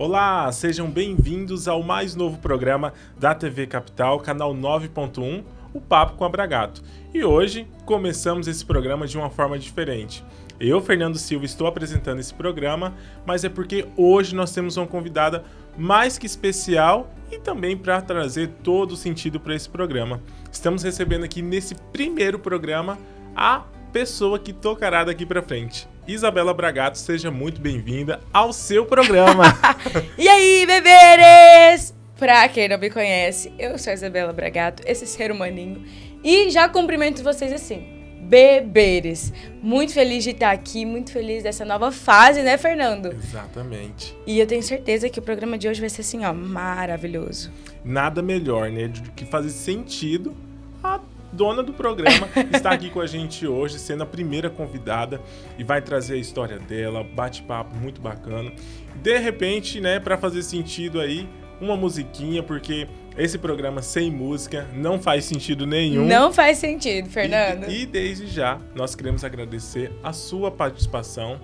Olá, sejam bem-vindos ao mais novo programa da TV Capital, canal 9.1, o Papo com a Bragato. E hoje começamos esse programa de uma forma diferente. Eu, Fernando Silva, estou apresentando esse programa, mas é porque hoje nós temos uma convidada mais que especial e também para trazer todo o sentido para esse programa. Estamos recebendo aqui nesse primeiro programa a pessoa que tocará daqui para frente. Isabela Bragato, seja muito bem-vinda ao seu programa. E aí, beberes! Pra quem não me conhece, eu sou a Isabela Bragato, esse ser humaninho, e já cumprimento vocês assim, beberes. Muito feliz de estar aqui, muito feliz dessa nova fase, né, Fernando? Exatamente. E eu tenho certeza que o programa de hoje vai ser assim, ó, maravilhoso. Nada melhor, né, do que fazer sentido a dona do programa está aqui com a gente hoje, sendo a primeira convidada e vai trazer a história dela, bate-papo muito bacana. De repente, né, para fazer sentido aí, uma musiquinha, porque esse programa sem música não faz sentido nenhum. Não faz sentido, Fernando. E desde já, nós queremos agradecer a sua participação,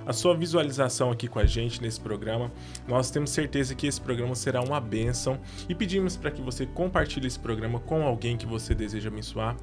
a sua visualização aqui com a gente nesse programa. Nós temos certeza que esse programa será uma bênção e pedimos para que você compartilhe esse programa com alguém que você deseja abençoar,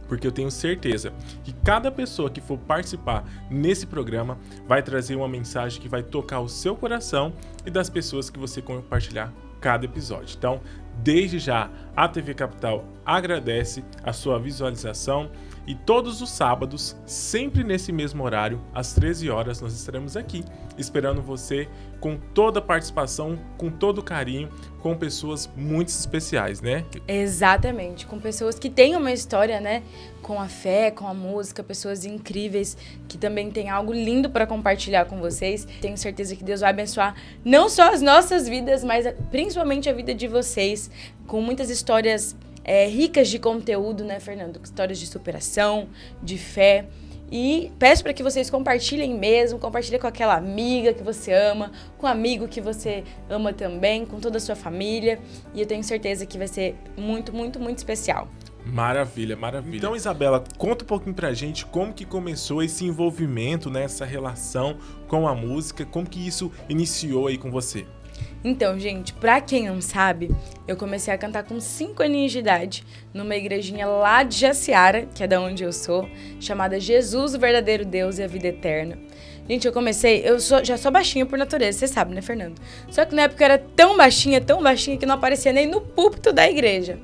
porque eu tenho certeza que cada pessoa que for participar nesse programa vai trazer uma mensagem que vai tocar o seu coração e das pessoas que você compartilhar cada episódio. Então, desde já, a TV Capital agradece a sua visualização e todos os sábados, sempre nesse mesmo horário, às 13 horas, nós estaremos aqui, esperando você com toda a participação, com todo o carinho, com pessoas muito especiais, né? Exatamente, com pessoas que têm uma história, né, com a fé, com a música, pessoas incríveis que também têm algo lindo para compartilhar com vocês. Tenho certeza que Deus vai abençoar não só as nossas vidas, mas principalmente a vida de vocês, com muitas histórias ricas de conteúdo, né, Fernando? Histórias de superação, de fé. E peço para que vocês compartilhem mesmo, compartilhem com aquela amiga que você ama, com um amigo que você ama também, com toda a sua família. E eu tenho certeza que vai ser muito, muito, muito especial. Maravilha, maravilha. Então, Isabela, conta um pouquinho pra gente como que começou esse envolvimento, né, essa relação com a música, como que isso iniciou aí com você? Então, gente, pra quem não sabe, eu comecei a cantar com 5 aninhos de idade, numa igrejinha lá de Jaciara, que é da onde eu sou, chamada Jesus, o Verdadeiro Deus e a Vida Eterna. Gente, já sou baixinha por natureza, você sabe, né, Fernando? Só que na época eu era tão baixinha, que não aparecia nem no púlpito da igreja.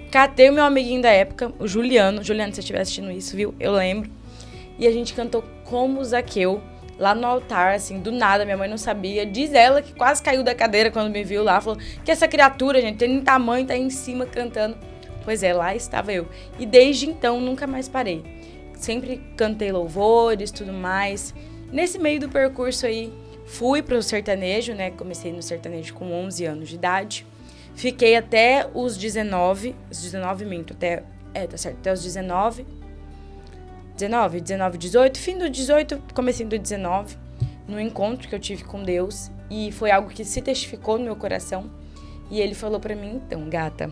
Catei o meu amiguinho da época, o Juliano, se você estiver assistindo isso, viu? Eu lembro. E a gente cantou Como Zaqueu, lá no altar, assim, do nada, minha mãe não sabia. Diz ela que quase caiu da cadeira quando me viu lá, falou que essa criatura, gente, tem tamanho, tá aí em cima cantando. Pois é, lá estava eu. E desde então, nunca mais parei. Sempre cantei louvores, tudo mais. Nesse meio do percurso aí, fui pro sertanejo, né? Comecei no sertanejo com 11 anos de idade. Fiquei até os 19, até os 19, 18, fim do 18, comecinho do 19, no encontro que eu tive com Deus, e foi algo que se testificou no meu coração, e ele falou pra mim, então, gata,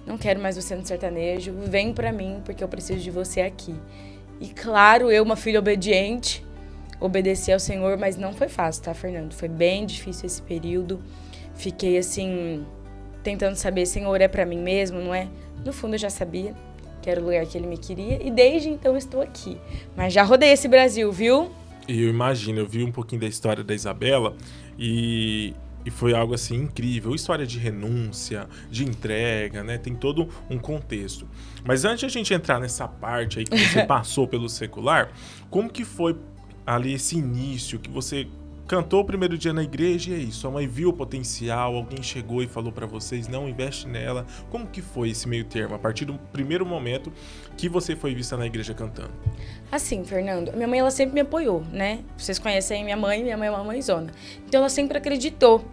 não quero mais você no sertanejo, vem pra mim, porque eu preciso de você aqui. E claro, eu, uma filha obediente, obedeci ao Senhor, mas não foi fácil, tá, Fernando? Foi bem difícil esse período, fiquei assim, tentando saber, Senhor, é pra mim mesmo, não é? No fundo eu já sabia que era o lugar que ele me queria, e desde então estou aqui. Mas já rodei esse Brasil, viu? Eu imagino, eu vi um pouquinho da história da Isabela e foi algo assim incrível, história de renúncia, de entrega, né? Tem todo um contexto. Mas antes de a gente entrar nessa parte aí que você passou pelo secular, como que foi ali esse início que você cantou o primeiro dia na igreja e é isso, sua mãe viu o potencial, alguém chegou e falou pra vocês, não, investe nela. Como que foi esse meio termo, a partir do primeiro momento que você foi vista na igreja cantando? Assim, Fernando, minha mãe, ela sempre me apoiou, né? Vocês conhecem minha mãe é uma mãezona. Então ela sempre acreditou.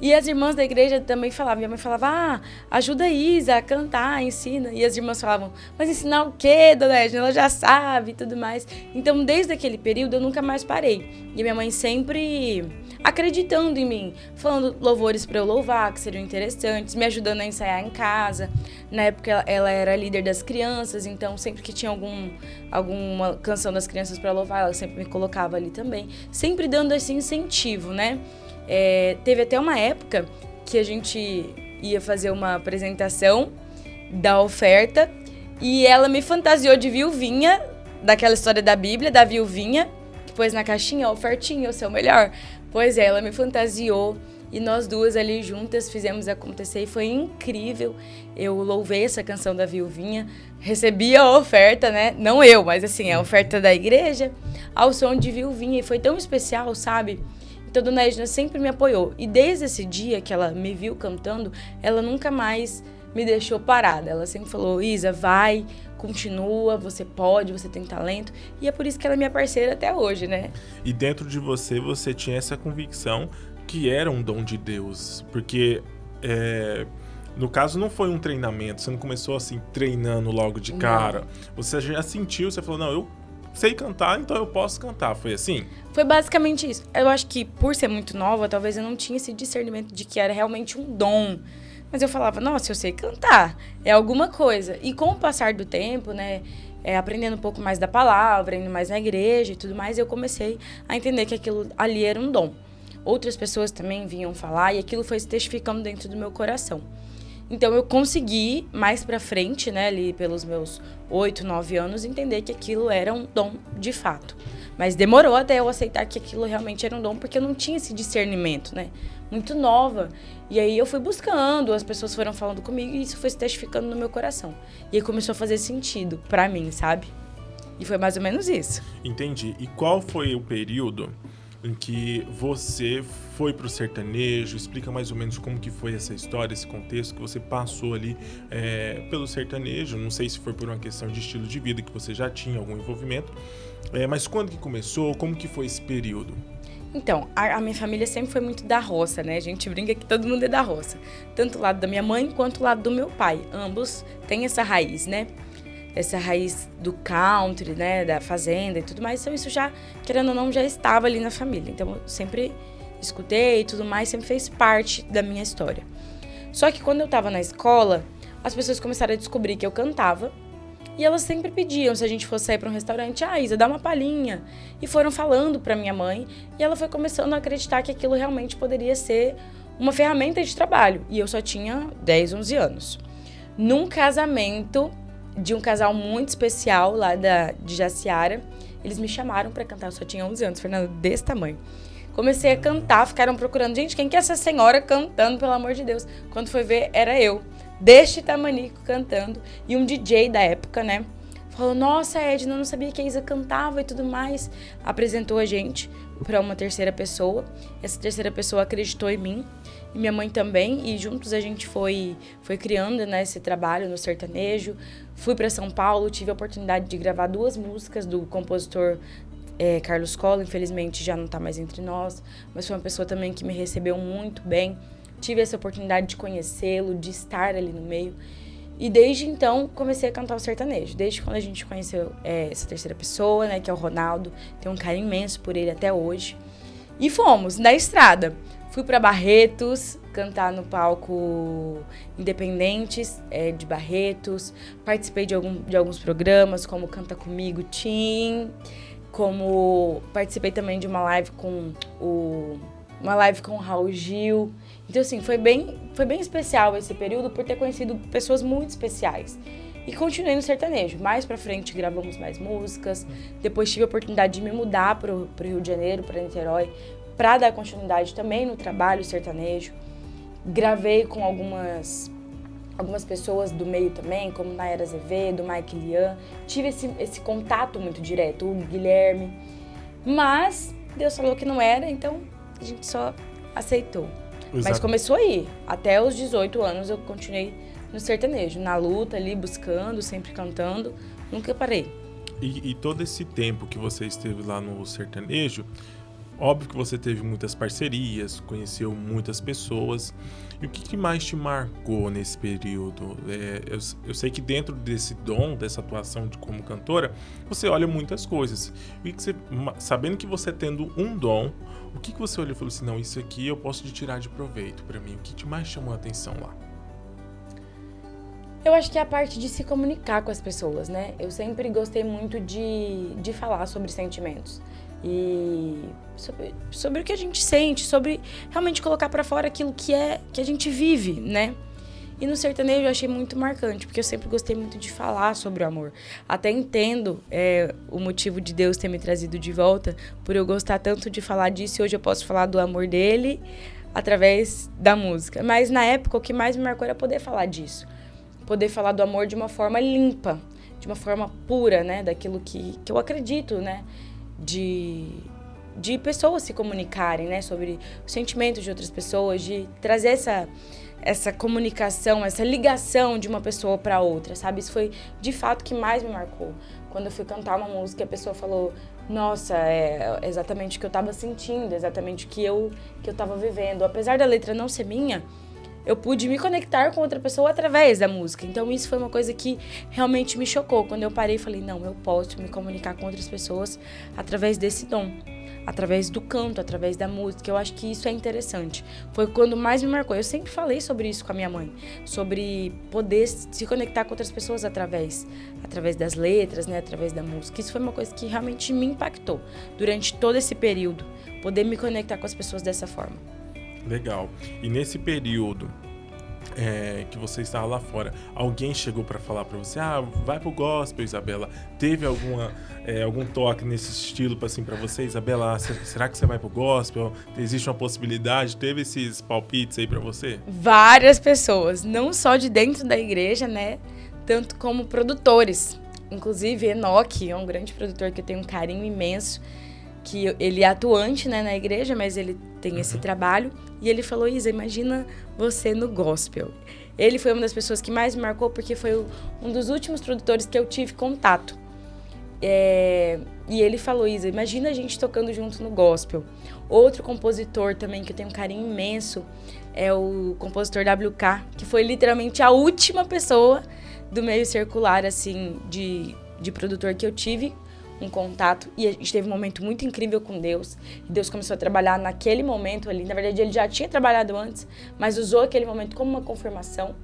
E as irmãs da igreja também falavam, minha mãe falava, ajuda a Isa a cantar, ensina. E as irmãs falavam, mas ensinar o quê, dona Edna? Ela já sabe e tudo mais. Então, desde aquele período, eu nunca mais parei. E minha mãe sempre acreditando em mim, falando louvores para eu louvar, que seriam interessantes, me ajudando a ensaiar em casa. Na época, ela era líder das crianças, então sempre que tinha alguma canção das crianças para louvar, ela sempre me colocava ali também. Sempre dando esse incentivo, né? Teve até uma época que a gente ia fazer uma apresentação da oferta e ela me fantasiou de viuvinha, daquela história da Bíblia, da viuvinha, que pôs na caixinha, ofertinha, o seu melhor. Pois é, ela me fantasiou e nós duas ali juntas fizemos acontecer e foi incrível. Eu louvei essa canção da viuvinha, recebi a oferta, né? Não eu, mas assim, a oferta da igreja, ao som de viuvinha. E foi tão especial, sabe? Então, Dona Edna sempre me apoiou. E desde esse dia que ela me viu cantando, ela nunca mais me deixou parada. Ela sempre falou, Isa, vai, continua, você pode, você tem talento. E é por isso que ela é minha parceira até hoje, né? E dentro de você, você tinha essa convicção que era um dom de Deus. Porque, no caso, não foi um treinamento. Você não começou assim, treinando logo de cara. Você já sentiu, você falou, não, eu sei cantar, então eu posso cantar. Foi assim? Foi basicamente isso. Eu acho que por ser muito nova, talvez eu não tinha esse discernimento de que era realmente um dom. Mas eu falava, nossa, eu sei cantar, é alguma coisa. E com o passar do tempo, né, aprendendo um pouco mais da palavra, indo mais na igreja e tudo mais, eu comecei a entender que aquilo ali era um dom. Outras pessoas também vinham falar e aquilo foi se testificando dentro do meu coração. Então eu consegui, mais pra frente, né, ali pelos meus 8, 9 anos, entender que aquilo era um dom de fato. Mas demorou até eu aceitar que aquilo realmente era um dom, porque eu não tinha esse discernimento, né? Muito nova. E aí eu fui buscando, as pessoas foram falando comigo e isso foi se testificando no meu coração. E aí começou a fazer sentido pra mim, sabe? E foi mais ou menos isso. Entendi. E qual foi o período em que você foi pro sertanejo? Explica mais ou menos como que foi essa história, esse contexto que você passou ali pelo sertanejo. Não sei se foi por uma questão de estilo de vida, que você já tinha algum envolvimento. Mas quando que começou? Como que foi esse período? Então, a minha família sempre foi muito da roça, né? A gente brinca que todo mundo é da roça. Tanto o lado da minha mãe quanto o lado do meu pai. Ambos têm essa raiz, né? Essa raiz do country, né? Da fazenda e tudo mais. Então, isso já, querendo ou não, já estava ali na família. Então, eu sempre escutei e tudo mais, sempre fez parte da minha história. Só que quando eu tava na escola, as pessoas começaram a descobrir que eu cantava. E elas sempre pediam, se a gente fosse sair para um restaurante, Isa, dá uma palhinha. E foram falando para minha mãe, e ela foi começando a acreditar que aquilo realmente poderia ser uma ferramenta de trabalho. E eu só tinha 10, 11 anos. Num casamento de um casal muito especial lá de Jaciara, eles me chamaram para cantar, eu só tinha 11 anos, Fernando, desse tamanho. Comecei a cantar, ficaram procurando, gente, quem que é essa senhora cantando, pelo amor de Deus? Quando foi ver, era eu. Deste tamanico cantando, e um DJ da época, né, falou, nossa, Edna, eu não sabia que a Isa cantava e tudo mais, apresentou a gente para uma terceira pessoa, essa terceira pessoa acreditou em mim, e minha mãe também, e juntos a gente foi criando, né, esse trabalho no sertanejo. Fui para São Paulo, tive a oportunidade de gravar 2 músicas do compositor Carlos Collor, infelizmente já não está mais entre nós, mas foi uma pessoa também que me recebeu muito bem. Tive essa oportunidade de conhecê-lo, de estar ali no meio. E desde então, comecei a cantar o sertanejo. Desde quando a gente conheceu essa terceira pessoa, né, que é o Ronaldo. Tenho um carinho imenso por ele até hoje. E fomos, na estrada. Fui para Barretos, cantar no palco Independentes de Barretos. Participei de alguns programas, como Canta Comigo, Tim. Como participei também de uma live com o Raul Gil. Então, assim, foi bem especial esse período por ter conhecido pessoas muito especiais. E continuei no sertanejo. Mais pra frente gravamos mais músicas. Depois tive a oportunidade de me mudar pro Rio de Janeiro, pra Niterói, pra dar continuidade também no trabalho sertanejo. Gravei com algumas pessoas do meio também, como Nayara Azevedo, Mike Lian. Tive esse contato muito direto, o Guilherme. Mas Deus falou que não era, então a gente só aceitou. Exato. Mas começou aí. Até os 18 anos eu continuei no sertanejo, na luta ali, buscando, sempre cantando. Nunca parei. E todo esse tempo que você esteve lá no sertanejo, óbvio que você teve muitas parcerias, conheceu muitas pessoas. E o que mais te marcou nesse período? Eu sei que dentro desse dom, dessa atuação como cantora, você olha muitas coisas. E que sabendo que você tendo um dom, o que você olhou e falou assim, não, isso aqui eu posso tirar de proveito pra mim? O que mais chamou a atenção lá? Eu acho que é a parte de se comunicar com as pessoas, né? Eu sempre gostei muito de falar sobre sentimentos. e sobre o que a gente sente, sobre realmente colocar pra fora aquilo que a gente vive, né? E no sertanejo eu achei muito marcante, porque eu sempre gostei muito de falar sobre o amor. Até entendo o motivo de Deus ter me trazido de volta, por eu gostar tanto de falar disso, e hoje eu posso falar do amor dele através da música. Mas na época o que mais me marcou era poder falar disso. Poder falar do amor de uma forma limpa, de uma forma pura, né? Daquilo que eu acredito, né? De pessoas se comunicarem, né? Sobre os sentimentos de outras pessoas, de trazer essa comunicação, essa ligação de uma pessoa para outra, sabe? Isso foi, de fato, o que mais me marcou. Quando eu fui cantar uma música, a pessoa falou, nossa, é exatamente o que eu tava sentindo, exatamente o que eu tava vivendo. Apesar da letra não ser minha, eu pude me conectar com outra pessoa através da música. Então, isso foi uma coisa que realmente me chocou. Quando eu parei e falei, não, eu posso me comunicar com outras pessoas através desse dom. Através do canto, através da música. Eu acho que isso é interessante. Foi quando mais me marcou. Eu sempre falei sobre isso com a minha mãe. Sobre poder se conectar com outras pessoas através das letras, né? Através da música. Isso foi uma coisa que realmente me impactou durante todo esse período. Poder me conectar com as pessoas dessa forma. Legal. E nesse período que você estava lá fora, alguém chegou para falar para você, vai pro gospel, Isabela? Teve algum toque nesse estilo assim para você, Isabela? Será que você vai pro gospel? Existe uma possibilidade? Teve esses palpites aí para você? Várias pessoas, não só de dentro da igreja, né? Tanto como produtores. Inclusive, Enoque é um grande produtor que eu tenho um carinho imenso, que ele é atuante, né, na igreja, mas ele tem esse trabalho. E ele falou, Isa, imagina você no gospel. Ele foi uma das pessoas que mais me marcou, porque foi um dos últimos produtores que eu tive contato. E ele falou, Isa, imagina a gente tocando junto no gospel. Outro compositor também, que eu tenho um carinho imenso, é o compositor WK, que foi literalmente a última pessoa do meio circular, assim, de produtor que eu tive um contato, e a gente teve um momento muito incrível com Deus. Deus começou a trabalhar naquele momento ali. Na verdade, ele já tinha trabalhado antes, mas usou aquele momento como uma confirmação.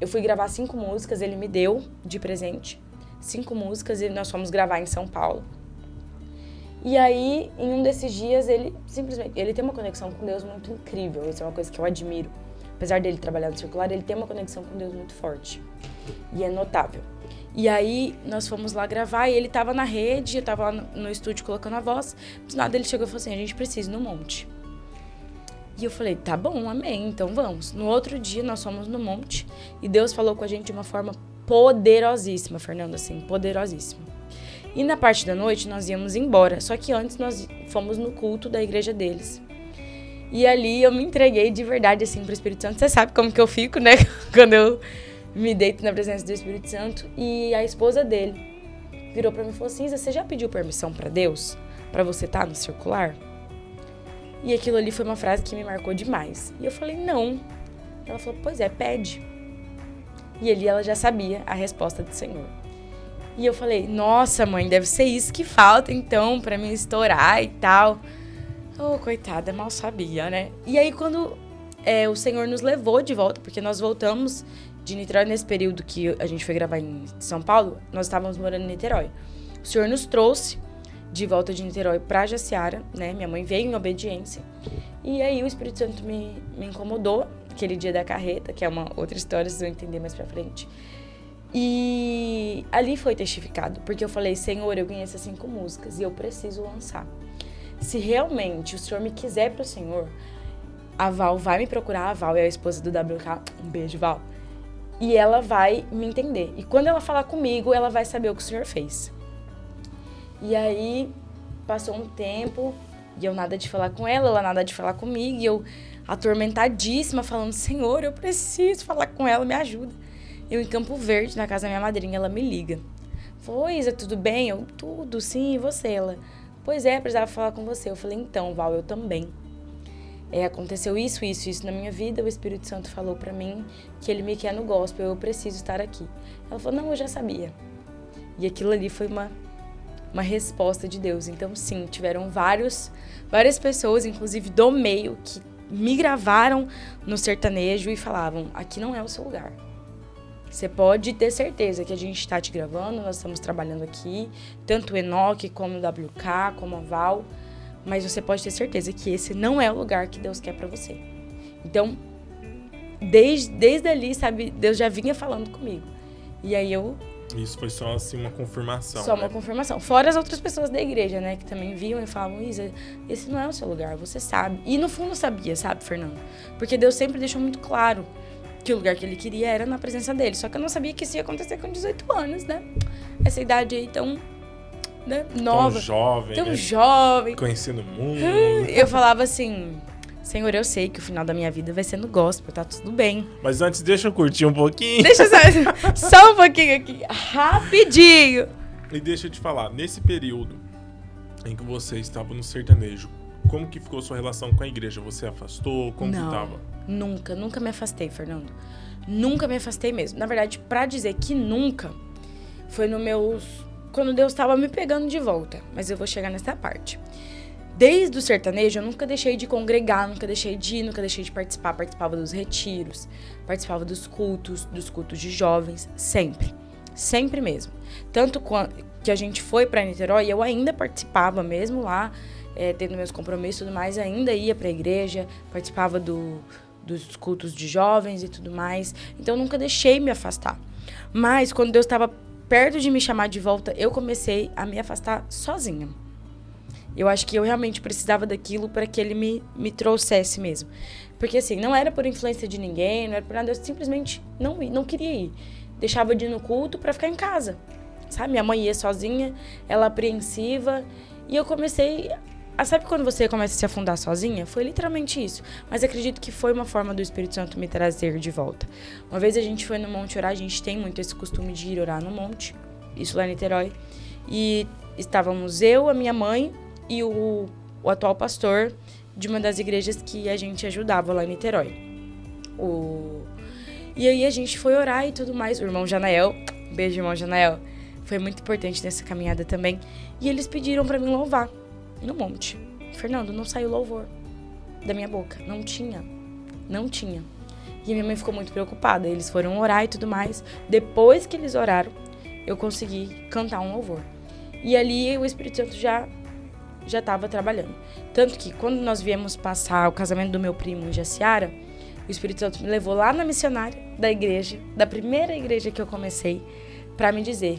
Eu fui gravar 5 músicas, ele me deu de presente 5 músicas, e nós fomos gravar em São Paulo. E aí, em um desses dias, ele tem uma conexão com Deus muito incrível. Isso é uma coisa que eu admiro. Apesar dele trabalhar no circular, ele tem uma conexão com Deus muito forte. E é notável. E aí, nós fomos lá gravar, e ele tava na rede, eu tava lá no estúdio colocando a voz. Do nada, ele chegou e falou assim, a gente precisa ir no monte. E eu falei, tá bom, amém, então vamos. No outro dia, nós fomos no monte, e Deus falou com a gente de uma forma poderosíssima, Fernando, assim, poderosíssima. E na parte da noite, nós íamos embora, só que antes nós fomos no culto da igreja deles. E ali, eu me entreguei de verdade, assim, pro Espírito Santo. Você sabe como que eu fico, né, quando eu me deito na presença do Espírito Santo. E a esposa dele virou pra mim e falou assim, Isa, você já pediu permissão pra Deus? Pra você estar no circular? E aquilo ali foi uma frase que me marcou demais. E eu falei, não. Ela falou, pois é, pede. E ali ela já sabia a resposta do Senhor. E eu falei, nossa, mãe, deve ser isso que falta, então, pra mim estourar e tal. Oh, coitada, mal sabia, né? E aí, quando o Senhor nos levou de volta, porque nós voltamos de Niterói nesse período que a gente foi gravar em São Paulo, nós estávamos morando em Niterói. O Senhor nos trouxe de volta de Niterói pra Jaciara, né? Minha mãe veio em obediência. E aí o Espírito Santo me incomodou, aquele dia da carreta, que é uma outra história, vocês vão entender mais pra frente. E ali foi testificado, porque eu falei, Senhor, eu ganhei essas 5 músicas e eu preciso lançar. Se realmente o Senhor me quiser pro Senhor, a Val vai me procurar, a Val é a esposa do WK, um beijo, Val. E ela vai me entender. E quando ela falar comigo, ela vai saber o que o Senhor fez. E aí, passou um tempo, e eu nada de falar com ela nada de falar comigo, e eu atormentadíssima, falando, Senhor, eu preciso falar com ela, me ajuda. Eu em Campo Verde, na casa da minha madrinha, ela me liga. Falou, Isa, tudo bem? Eu, tudo, sim, e você? Ela, pois é, precisava falar com você. Eu falei, então, Val, eu também. Aconteceu isso na minha vida, o Espírito Santo falou pra mim que ele me quer no gospel, eu preciso estar aqui. Ela falou, não, eu já sabia. E aquilo ali foi uma resposta de Deus. Então, sim, tiveram várias pessoas, inclusive do meio, que me gravaram no sertanejo e falavam, aqui não é o seu lugar. Você pode ter certeza que a gente está te gravando, nós estamos trabalhando aqui, tanto o Enoque, como o WK, como a Val, mas você pode ter certeza que esse não é o lugar que Deus quer para você. Então, desde ali, sabe, Deus já vinha falando comigo. E aí Isso foi só, assim, uma confirmação, Só uma confirmação. Fora as outras pessoas da igreja, né, que também viam e falavam, Isa, esse não é o seu lugar, você sabe. E no fundo eu sabia, sabe, Fernando? Porque Deus sempre deixou muito claro que o lugar que ele queria era na presença dele. Só que eu não sabia que isso ia acontecer com 18 anos, né? Essa idade aí tão, né, nova. Tão jovem, Tão né? jovem. Conhecendo o mundo. Eu falava assim, Senhor, eu sei que o final da minha vida vai ser no gospel, tá tudo bem. Mas antes, deixa eu curtir um pouquinho. Deixa só um pouquinho aqui, rapidinho. E deixa eu te falar, nesse período em que você estava no sertanejo, como que ficou sua relação com a igreja? Você afastou? Como que tava? Nunca me afastei, Fernando. Nunca me afastei mesmo. Na verdade, pra dizer que nunca, foi quando Deus estava me pegando de volta. Mas eu vou chegar nessa parte. Desde o sertanejo, eu nunca deixei de congregar, nunca deixei de ir, nunca deixei de participar. Participava dos retiros, participava dos cultos de jovens, sempre. Sempre mesmo. Tanto que a gente foi pra Niterói, eu ainda participava mesmo lá, tendo meus compromissos e tudo mais, ainda ia pra igreja, participava dos cultos de jovens e tudo mais. Então, eu nunca deixei me afastar. Mas, quando Deus estava perto de me chamar de volta, eu comecei a me afastar sozinha. Eu acho que eu realmente precisava daquilo para que ele me trouxesse mesmo. Porque, assim, não era por influência de ninguém, não era por nada, eu simplesmente não queria ir. Deixava de ir no culto para ficar em casa, sabe? Minha mãe ia sozinha, ela apreensiva, e eu comecei... Sabe quando você começa a se afundar sozinha? Foi literalmente isso. Mas acredito que foi uma forma do Espírito Santo me trazer de volta. Uma vez a gente foi no monte orar, a gente tem muito esse costume de ir orar no monte, isso lá em Niterói, e estávamos eu, a minha mãe e o atual pastor de uma das igrejas que a gente ajudava lá em Niterói. E aí a gente foi orar e tudo mais. O irmão Janael, beijo, irmão Janael, foi muito importante nessa caminhada também. E eles pediram pra mim louvar no monte. Fernando, não saiu louvor da minha boca. Não tinha. E a minha mãe ficou muito preocupada. Eles foram orar e tudo mais. Depois que eles oraram, eu consegui cantar um louvor. E ali o Espírito Santo já estava trabalhando. Tanto que quando nós viemos passar o casamento do meu primo em Jaciara, o Espírito Santo me levou lá na missionária da igreja, da primeira igreja que eu comecei, para me dizer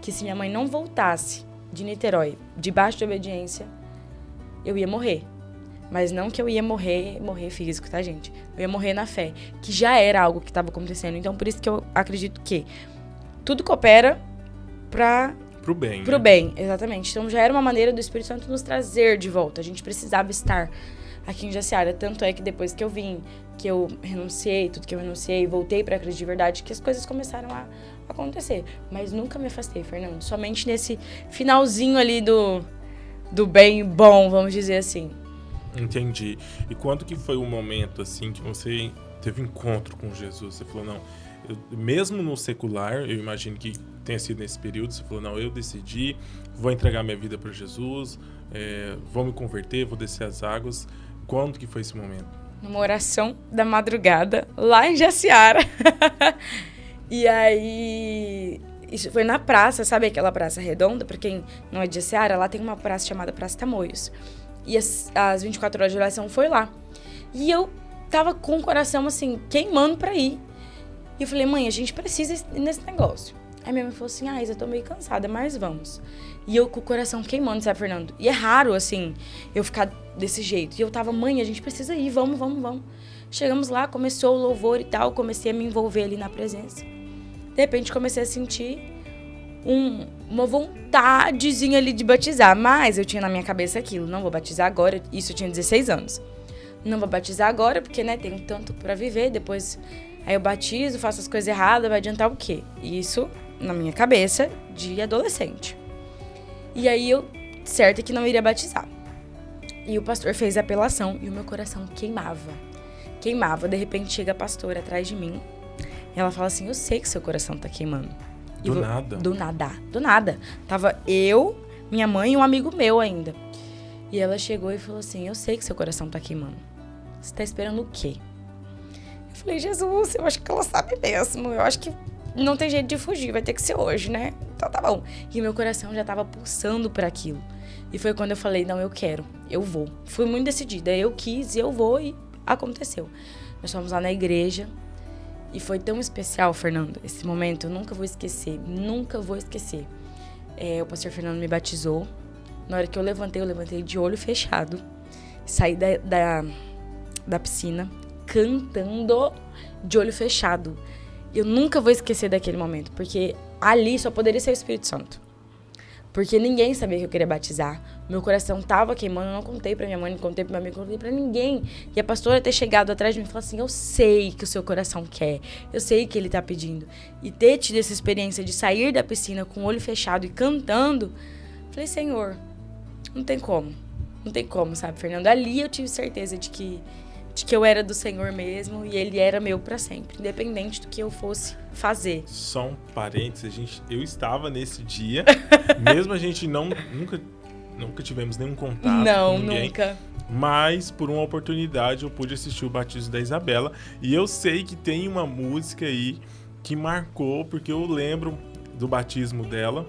que se minha mãe não voltasse de Niterói, debaixo de obediência, eu ia morrer. Mas não que eu ia morrer físico, tá, gente? Eu ia morrer na fé, que já era algo que estava acontecendo. Então, por isso que eu acredito que tudo coopera Pro bem. Pro bem, exatamente. Então, já era uma maneira do Espírito Santo nos trazer de volta. A gente precisava estar aqui em Jaciara. Tanto é que depois que eu vim, que eu renunciei, tudo que eu renunciei, voltei pra acreditar de verdade, que as coisas começaram a acontecer. Mas nunca me afastei, Fernando. Somente nesse finalzinho ali do bem bom, vamos dizer assim. Entendi. E quando que foi o momento, assim, que você teve encontro com Jesus? Você falou, não, mesmo no secular, eu imagino que tenha sido nesse período, você falou, não, eu decidi, vou entregar minha vida para Jesus, vou me converter, vou descer as águas. Quando que foi esse momento? Numa oração da madrugada, lá em Jaciara. E aí, isso foi na praça, sabe aquela praça redonda? Pra quem não é de Jaciara, lá tem uma praça chamada Praça Tamoios. E as 24 horas de oração foi lá. E eu tava com o coração, assim, queimando pra ir. E eu falei, mãe, a gente precisa ir nesse negócio. Aí minha mãe falou assim, Isa, eu tô meio cansada, mas vamos. E eu com o coração queimando, sabe, Fernando? E é raro, assim, eu ficar desse jeito. E eu tava, mãe, a gente precisa ir, vamos. Chegamos lá, começou o louvor e tal, comecei a me envolver ali na presença. De repente, comecei a sentir uma vontadezinha ali de batizar. Mas eu tinha na minha cabeça aquilo, não vou batizar agora. Isso eu tinha 16 anos. Não vou batizar agora, porque, né, tenho tanto pra viver. Depois, aí eu batizo, faço as coisas erradas, vai adiantar o quê? Isso na minha cabeça de adolescente. E aí, certo é que não iria batizar. E o pastor fez a apelação e o meu coração queimava. De repente, chega a pastora atrás de mim. E ela fala assim, eu sei que seu coração tá queimando. Do nada? Do nada. Tava eu, minha mãe e um amigo meu ainda. E ela chegou e falou assim, eu sei que seu coração tá queimando. Você tá esperando o quê? Eu falei, Jesus, eu acho que ela sabe mesmo. Eu acho que não tem jeito de fugir, vai ter que ser hoje, né? Então tá bom. E meu coração já tava pulsando por aquilo. E foi quando eu falei, não, eu quero, eu vou. Fui muito decidida, eu quis, eu vou e aconteceu. Nós fomos lá na igreja e foi tão especial, Fernando, esse momento, eu nunca vou esquecer, nunca vou esquecer. O pastor Fernando me batizou. Na hora que eu levantei de olho fechado. Saí da piscina cantando de olho fechado. Eu nunca vou esquecer daquele momento, porque ali só poderia ser o Espírito Santo. Porque ninguém sabia que eu queria batizar. Meu coração tava queimando, eu não contei pra minha mãe, não contei pro meu amigo, não contei pra ninguém. E a pastora ter chegado atrás de mim e falado assim, eu sei que o seu coração quer, eu sei que ele tá pedindo. E ter tido essa experiência de sair da piscina com o olho fechado e cantando, falei, Senhor, não tem como, sabe, Fernando? Ali eu tive certeza de que eu era do Senhor mesmo e Ele era meu pra sempre, independente do que eu fosse fazer. Só um parênteses, eu estava nesse dia, mesmo a gente nunca tivemos nenhum contato com ninguém. Nunca. Mas, por uma oportunidade, eu pude assistir o batismo da Isabela. E eu sei que tem uma música aí que marcou, porque eu lembro do batismo dela.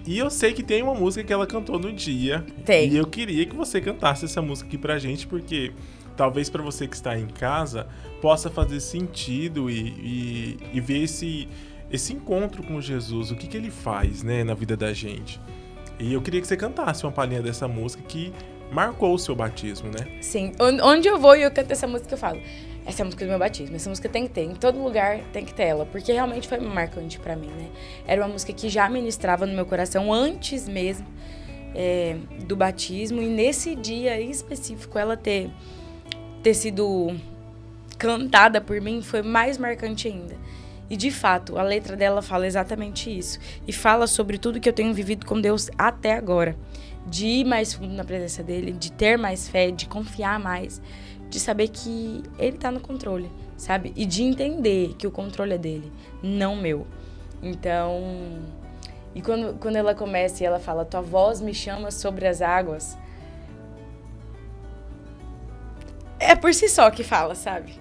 E eu sei que tem uma música que ela cantou no dia. Tem. E eu queria que você cantasse essa música aqui pra gente, porque talvez pra você que está em casa possa fazer sentido e ver esse encontro com Jesus, o que ele faz, né, na vida da gente. E eu queria que você cantasse uma palhinha dessa música que marcou o seu batismo, né? Sim, onde eu vou e eu canto essa música, eu falo, essa é a música do meu batismo, essa música tem que ter, em todo lugar tem que ter ela, porque realmente foi marcante pra mim, né? Era uma música que já ministrava no meu coração antes mesmo do batismo, e nesse dia em específico ela ter sido cantada por mim foi mais marcante ainda. E de fato, a letra dela fala exatamente isso, e fala sobre tudo que eu tenho vivido com Deus até agora. De ir mais fundo na presença dele, de ter mais fé, de confiar mais, de saber que ele tá no controle, sabe? E de entender que o controle é dele, não meu. Então, e quando ela começa e ela fala, tua voz me chama sobre as águas, é por si só que fala, sabe?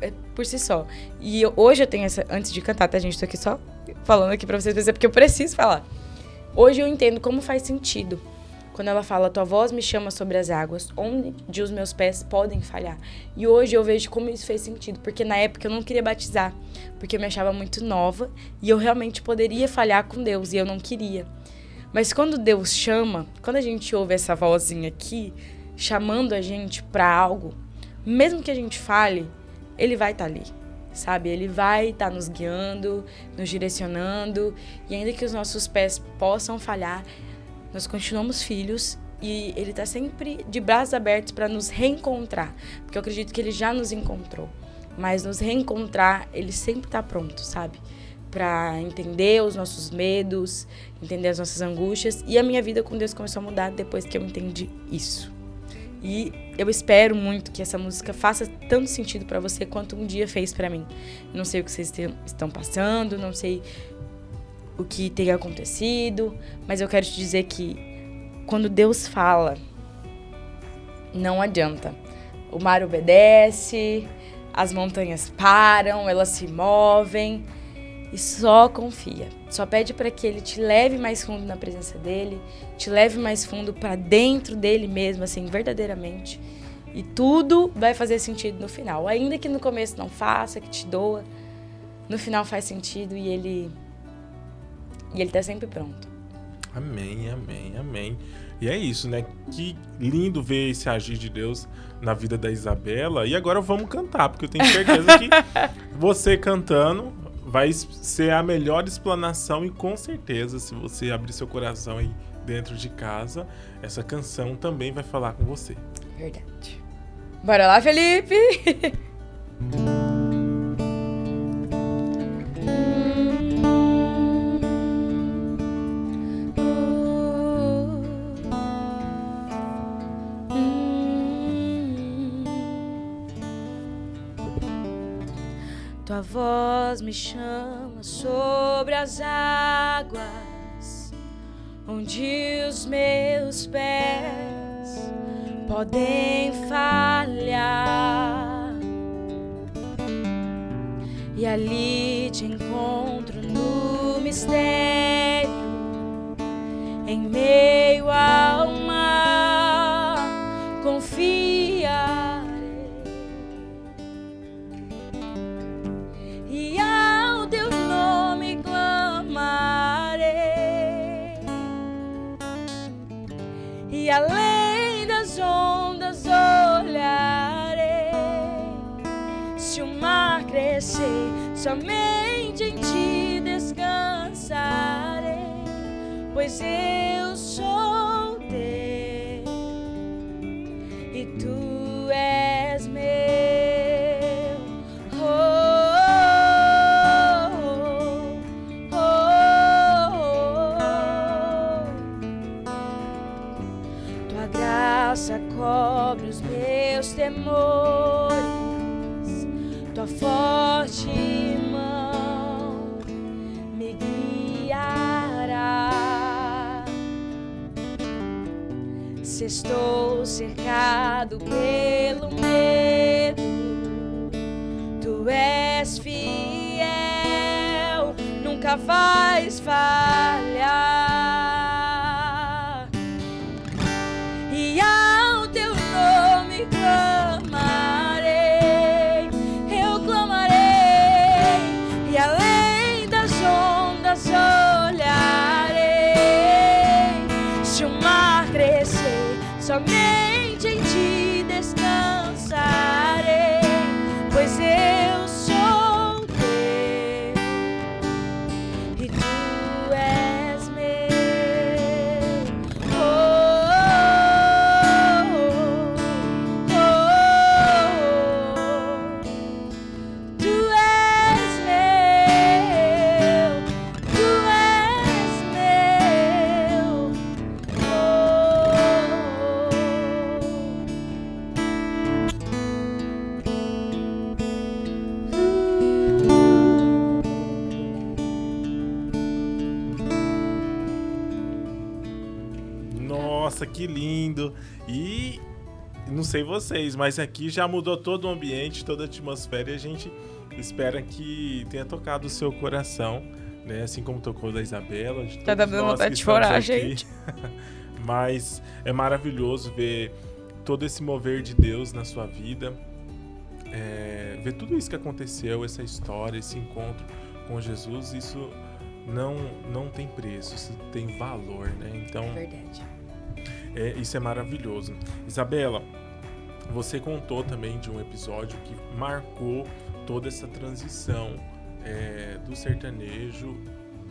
É por si só. E hoje eu tenho essa, antes de cantar, tá, gente? Tô aqui só falando aqui pra vocês, porque eu preciso falar. Hoje eu entendo como faz sentido quando ela fala, tua voz me chama sobre as águas, onde os meus pés podem falhar. E hoje eu vejo como isso fez sentido, porque na época eu não queria batizar, porque eu me achava muito nova e eu realmente poderia falhar com Deus e eu não queria. Mas quando Deus chama, quando a gente ouve essa vozinha aqui, chamando a gente pra algo, mesmo que a gente fale, Ele vai estar ali. Sabe, Ele vai estar nos guiando, nos direcionando, e ainda que os nossos pés possam falhar, nós continuamos filhos e Ele está sempre de braços abertos para nos reencontrar, porque eu acredito que Ele já nos encontrou, mas nos reencontrar, Ele sempre está pronto, sabe, para entender os nossos medos, entender as nossas angústias, e a minha vida com Deus começou a mudar depois que eu entendi isso. E eu espero muito que essa música faça tanto sentido pra você quanto um dia fez pra mim. Eu não sei o que vocês estão passando, não sei o que tem acontecido, mas eu quero te dizer que quando Deus fala, não adianta. O mar obedece, as montanhas param, elas se movem e só confia. Só pede para que Ele te leve mais fundo na presença dEle, te leve mais fundo para dentro dEle mesmo, assim, verdadeiramente. E tudo vai fazer sentido no final. Ainda que no começo não faça, que te doa, no final faz sentido e Ele tá sempre pronto. Amém, amém, amém. E é isso, né? Que lindo ver esse agir de Deus na vida da Isabela. E agora vamos cantar, porque eu tenho certeza que você cantando vai ser a melhor explanação, e com certeza, se você abrir seu coração aí dentro de casa, essa canção também vai falar com você. Verdade. Bora lá, Felipe! Tua voz me chama sobre as águas, onde os meus pés podem falhar. E E ali te encontro no mistério, em meio ao mar, confiarei. E ao teu nome clamarei. E além das ondas olharei. Se o mar crescer, somente em ti descansarei, pois eu sou teu e tu és meu. Tua graça cobre os meus temores, tua forte mão me guiará. Se estou cercado pelo medo, tu és fiel, nunca vais falhar. E ao teu nome clamarei, eu clamarei, e além das ondas olharei. Se o mar crescer, somente em ti descansarei, pois eu sou teu e tu és meu. Tu és meu, tu és meu. Nossa, que lindo! E não sei vocês, mas aqui já mudou todo o ambiente, toda a atmosfera, e a gente espera que tenha tocado o seu coração, né? Assim como tocou da Isabela. De Tá todos dando nós vontade que de chorar, estamos aqui. gente. Mas é maravilhoso ver todo esse mover de Deus na sua vida, ver tudo isso que aconteceu, essa história, esse encontro com Jesus. Isso não tem preço, isso tem valor, né? Então, Verdade. isso é maravilhoso. Isabela, você contou também de um episódio que marcou toda essa transição do sertanejo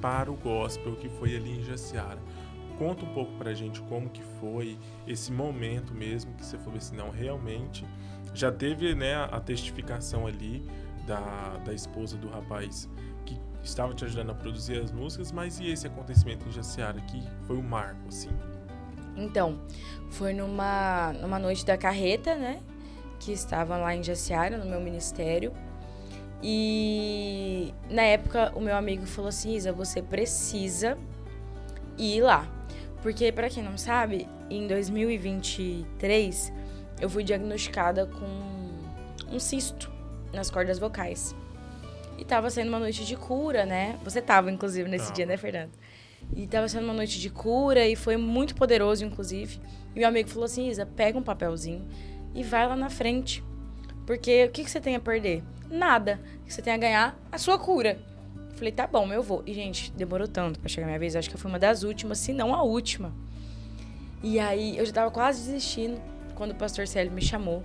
para o gospel, que foi ali em Jaciara. Conta um pouco pra gente como que foi esse momento mesmo, que você falou assim, não, realmente já teve, né, a testificação ali da esposa do rapaz que estava te ajudando a produzir as músicas, mas e esse acontecimento em Jaciara, que foi um marco, assim? Então, foi numa noite da carreta, né? Que estava lá em Jaciara, no meu ministério. E na época o meu amigo falou assim, Isa, você precisa ir lá. Porque, pra quem não sabe, em 2023 eu fui diagnosticada com um cisto nas cordas vocais. E tava sendo uma noite de cura, né? Você tava, inclusive, nesse dia, né, Fernando? E tava sendo uma noite de cura e foi muito poderoso, inclusive. E meu amigo falou assim, Isa, pega um papelzinho e vai lá na frente. Porque o que você tem a perder? Nada. O que você tem a ganhar? A sua cura. Eu falei, tá bom, eu vou. E, gente, demorou tanto pra chegar a minha vez. Acho que eu fui uma das últimas, se não a última. E aí, eu já tava quase desistindo quando o pastor Célio me chamou.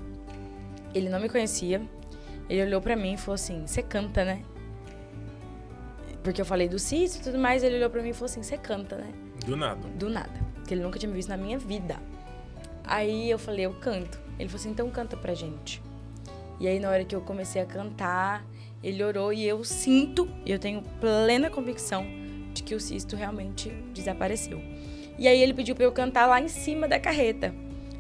Ele não me conhecia. Ele olhou pra mim e falou assim, você canta, né? Porque eu falei do cisto e tudo mais. Ele olhou pra mim e falou assim, você canta, né? Do nada. Do nada. Porque ele nunca tinha me visto na minha vida. Aí eu falei, eu canto. Ele falou assim, então canta pra gente. E aí, na hora que eu comecei a cantar, ele orou e eu sinto, e eu tenho plena convicção de que o cisto realmente desapareceu. E aí ele pediu pra eu cantar lá em cima da carreta.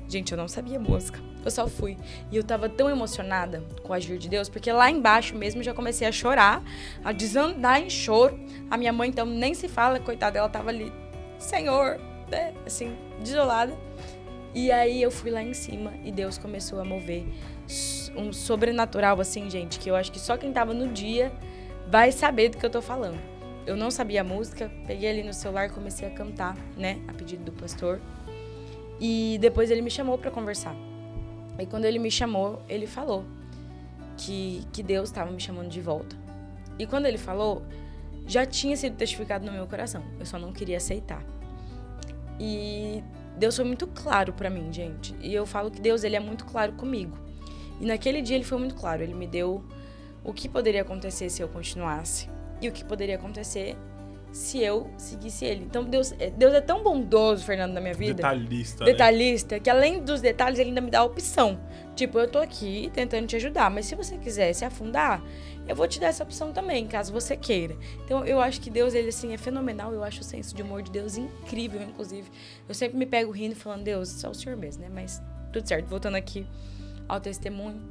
Gente, eu não sabia música, eu só fui. E eu tava tão emocionada com o agir de Deus, porque lá embaixo mesmo eu já comecei a chorar, a desandar em choro. A minha mãe, então, nem se fala, coitada, ela tava ali, Senhor, né, assim, desolada. E aí eu fui lá em cima e Deus começou a mover um sobrenatural, assim, gente, que eu acho que só quem tava no dia vai saber do que eu tô falando. Eu não sabia a música, peguei ali no celular, comecei a cantar, né, a pedido do pastor. E depois ele me chamou pra conversar. E quando ele me chamou, ele falou que Deus estava me chamando de volta. E quando ele falou, já tinha sido testificado no meu coração. Eu só não queria aceitar. E Deus foi muito claro pra mim, gente. E eu falo que Deus, ele é muito claro comigo. E naquele dia ele foi muito claro. Ele me deu o que poderia acontecer se eu continuasse. E o que poderia acontecer se eu seguisse ele. Então, Deus é tão bondoso, Fernando, na minha vida. Detalhista, né? Que além dos detalhes, ele ainda me dá a opção. Tipo, eu tô aqui tentando te ajudar, mas se você quiser se afundar, eu vou te dar essa opção também, caso você queira. Então, eu acho que Deus, ele, assim, é fenomenal. Eu acho o senso de humor de Deus incrível, inclusive. Eu sempre me pego rindo, falando, Deus, só o Senhor mesmo, né? Mas tudo certo. Voltando aqui ao testemunho.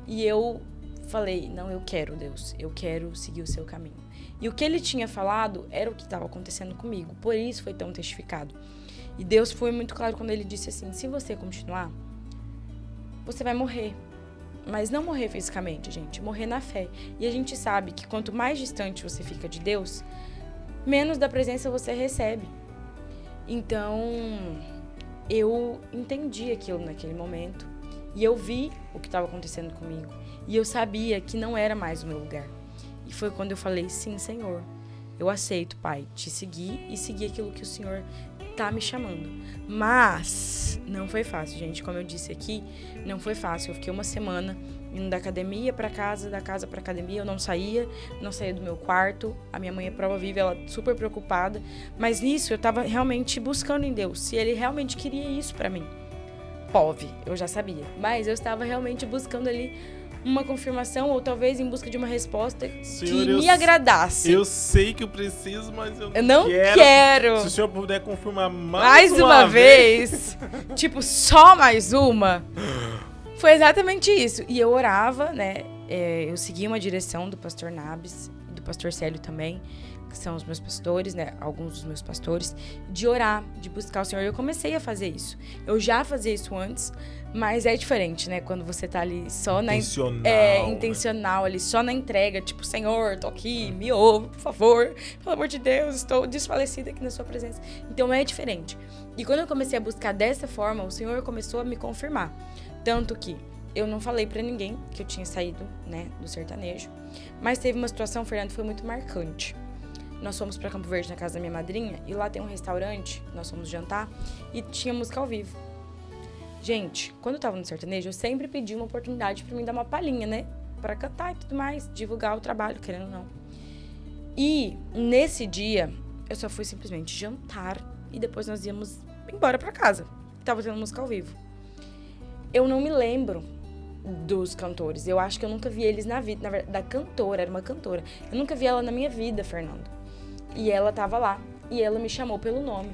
E eu falei, não, eu quero, Deus. Eu quero seguir o seu caminho. E o que ele tinha falado era o que estava acontecendo comigo. Por isso foi tão testificado. E Deus foi muito claro quando ele disse assim, se você continuar, você vai morrer. Mas não morrer fisicamente, gente. Morrer na fé. E a gente sabe que quanto mais distante você fica de Deus, menos da presença você recebe. Então, eu entendi aquilo naquele momento. E eu vi o que estava acontecendo comigo. E eu sabia que não era mais o meu lugar. E foi quando eu falei, sim, Senhor, eu aceito, Pai, te seguir e seguir aquilo que o Senhor tá me chamando. Mas não foi fácil, gente. Como eu disse aqui, não foi fácil. Eu fiquei uma semana indo da academia pra casa, da casa pra academia. Eu não saía do meu quarto. A minha mãe é prova viva, ela super preocupada. Mas nisso eu tava realmente buscando em Deus, se Ele realmente queria isso pra mim. Pove, eu já sabia. Mas eu estava realmente buscando ali uma confirmação ou talvez em busca de uma resposta Senhor, que me agradasse. Eu sei que eu preciso, mas eu não quero. Se o senhor puder confirmar mais uma vez. Tipo, só mais uma. Foi exatamente isso. E eu orava, né? Eu segui uma direção do pastor Nabis e do pastor Célio também, que são os meus pastores, né? Alguns dos meus pastores, de orar, de buscar o Senhor. Eu comecei a fazer isso. Eu já fazia isso antes, mas é diferente, né? Quando você tá ali só na... intencional, ali, só na entrega. Tipo, Senhor, tô aqui, me ouve, por favor. Pelo amor de Deus, estou desfalecida aqui na sua presença. Então, é diferente. E quando eu comecei a buscar dessa forma, o Senhor começou a me confirmar. Tanto que eu não falei pra ninguém que eu tinha saído, né, do sertanejo. Mas teve uma situação, Fernando, que foi muito marcante. Nós fomos pra Campo Verde, na casa da minha madrinha, e lá tem um restaurante, nós fomos jantar, e tinha música ao vivo. Gente, quando eu tava no sertanejo, eu sempre pedi uma oportunidade pra mim dar uma palhinha, né? Pra cantar e tudo mais, divulgar o trabalho, querendo ou não. E nesse dia, eu só fui simplesmente jantar, e depois nós íamos embora pra casa. Tava tendo música ao vivo. Eu não me lembro dos cantores, eu acho que eu nunca vi eles na vida, na verdade, da cantora, era uma cantora. Eu nunca vi ela na minha vida, Fernando. E ela tava lá. E ela me chamou pelo nome.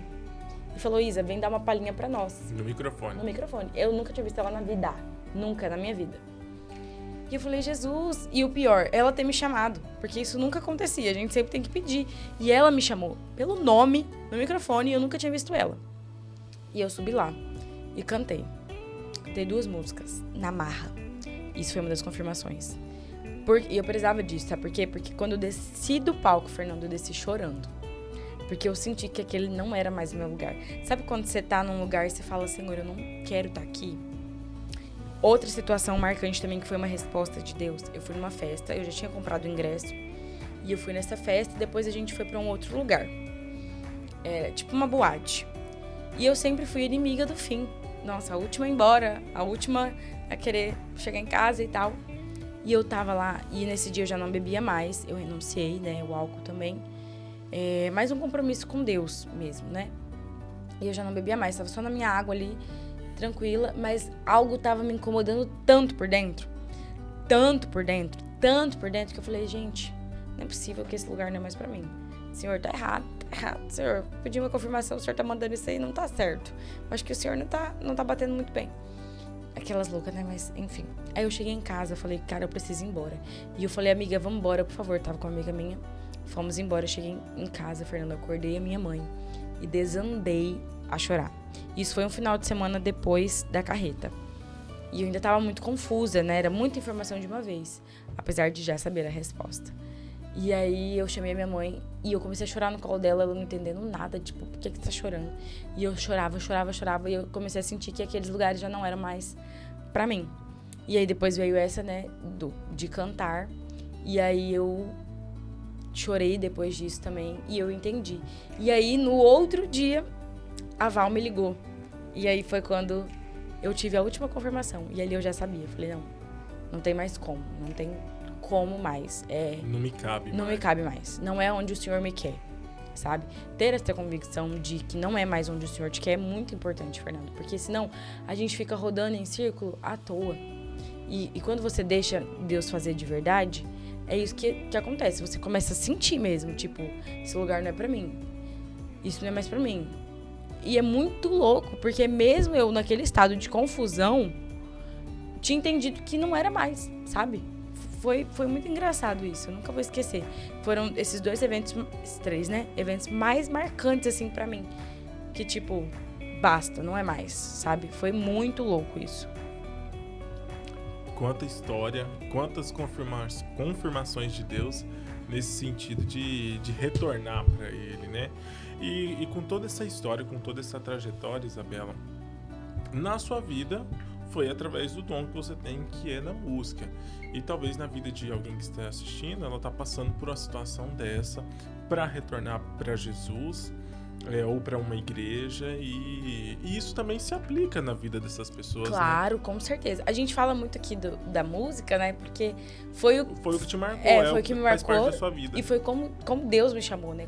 E falou, Isa, vem dar uma palhinha pra nós. No microfone. No microfone. Eu nunca tinha visto ela na vida. Nunca, na minha vida. E eu falei, Jesus. E o pior, ela ter me chamado. Porque isso nunca acontecia. A gente sempre tem que pedir. E ela me chamou pelo nome no microfone. E eu nunca tinha visto ela. E eu subi lá. E cantei. Cantei 2 músicas. Na marra. Isso foi uma das confirmações. E eu precisava disso, sabe por quê? Porque quando eu desci do palco, Fernando, eu desci chorando. Porque eu senti que aquele não era mais o meu lugar. Sabe quando você tá num lugar e você fala, Senhor, eu não quero estar aqui? Outra situação marcante também, que foi uma resposta de Deus. Eu fui numa festa, eu já tinha comprado o ingresso. E eu fui nessa festa e depois a gente foi pra um outro lugar. Era tipo uma boate. E eu sempre fui inimiga do fim. Nossa, a última a ir embora, a última a querer chegar em casa e tal. E eu tava lá, e nesse dia eu já não bebia mais, eu renunciei, né, o álcool também. Mais um compromisso com Deus mesmo, né? E eu já não bebia mais, tava só na minha água ali, tranquila, mas algo tava me incomodando tanto por dentro, que eu falei, gente, não é possível que esse lugar não é mais pra mim. Senhor, tá errado, Senhor, pedi uma confirmação, o Senhor tá mandando isso aí, não tá certo. Acho que o Senhor não tá batendo muito bem. Aquelas loucas, né? Mas, enfim. Aí eu cheguei em casa, falei, cara, eu preciso ir embora. E eu falei, amiga, vamos embora, por favor. Tava com uma amiga minha. Fomos embora. Eu cheguei em casa, Fernando, acordei a minha mãe. E desandei a chorar. Isso foi um final de semana depois da carreta. E eu ainda tava muito confusa, né? Era muita informação de uma vez. Apesar de já saber a resposta. E aí eu chamei a minha mãe e eu comecei a chorar no colo dela, ela não entendendo nada, tipo, por que você tá chorando? E eu chorava e eu comecei a sentir que aqueles lugares já não eram mais pra mim. E aí depois veio essa, né, de cantar. E aí eu chorei depois disso também e eu entendi. E aí no outro dia, a Val me ligou. E aí foi quando eu tive a última confirmação. E ali eu já sabia, eu falei, não tem mais como, não tem como mais. Não me cabe mais. Não me cabe mais. Não é onde o Senhor me quer, sabe? Ter essa convicção de que não é mais onde o Senhor te quer é muito importante, Fernando. Porque senão a gente fica rodando em círculo à toa. E quando você deixa Deus fazer de verdade, é isso que acontece. Você começa a sentir mesmo, tipo, esse lugar não é pra mim. Isso não é mais pra mim. E é muito louco, porque mesmo eu naquele estado de confusão, tinha entendido que não era mais, sabe? Foi muito engraçado isso, eu nunca vou esquecer. Foram esses 2 eventos, esses 3, né? Eventos mais marcantes, assim, pra mim. Que, tipo, basta, não é mais, sabe? Foi muito louco isso. Quanta história, quantas confirmações de Deus nesse sentido de retornar para Ele, né? E com toda essa história, com toda essa trajetória, Isabela, na sua vida foi através do dom que você tem, que é na música. E talvez na vida de alguém que está assistindo, ela está passando por uma situação dessa para retornar para Jesus, ou para uma igreja, e isso também se aplica na vida dessas pessoas. Claro, né? Com certeza. A gente fala muito aqui da música, né? Porque foi o que te marcou, foi o que me marcou, faz parte da sua vida. E foi como Deus me chamou, né?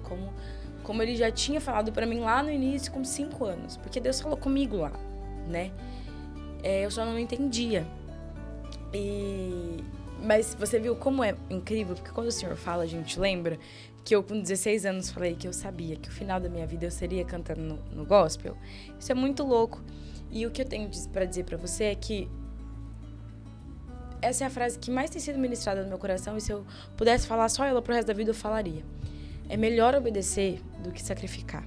Como Ele já tinha falado pra mim lá no início, com 5 anos. Porque Deus falou comigo lá, né? Eu só não entendia. Mas você viu como é incrível? Porque quando o Senhor fala, a gente lembra que eu com 16 anos falei que eu sabia que o final da minha vida eu seria cantando no gospel. Isso é muito louco. E o que eu tenho pra dizer pra você é que essa é a frase que mais tem sido ministrada no meu coração, e se eu pudesse falar só ela pro resto da vida, eu falaria. É melhor obedecer do que sacrificar.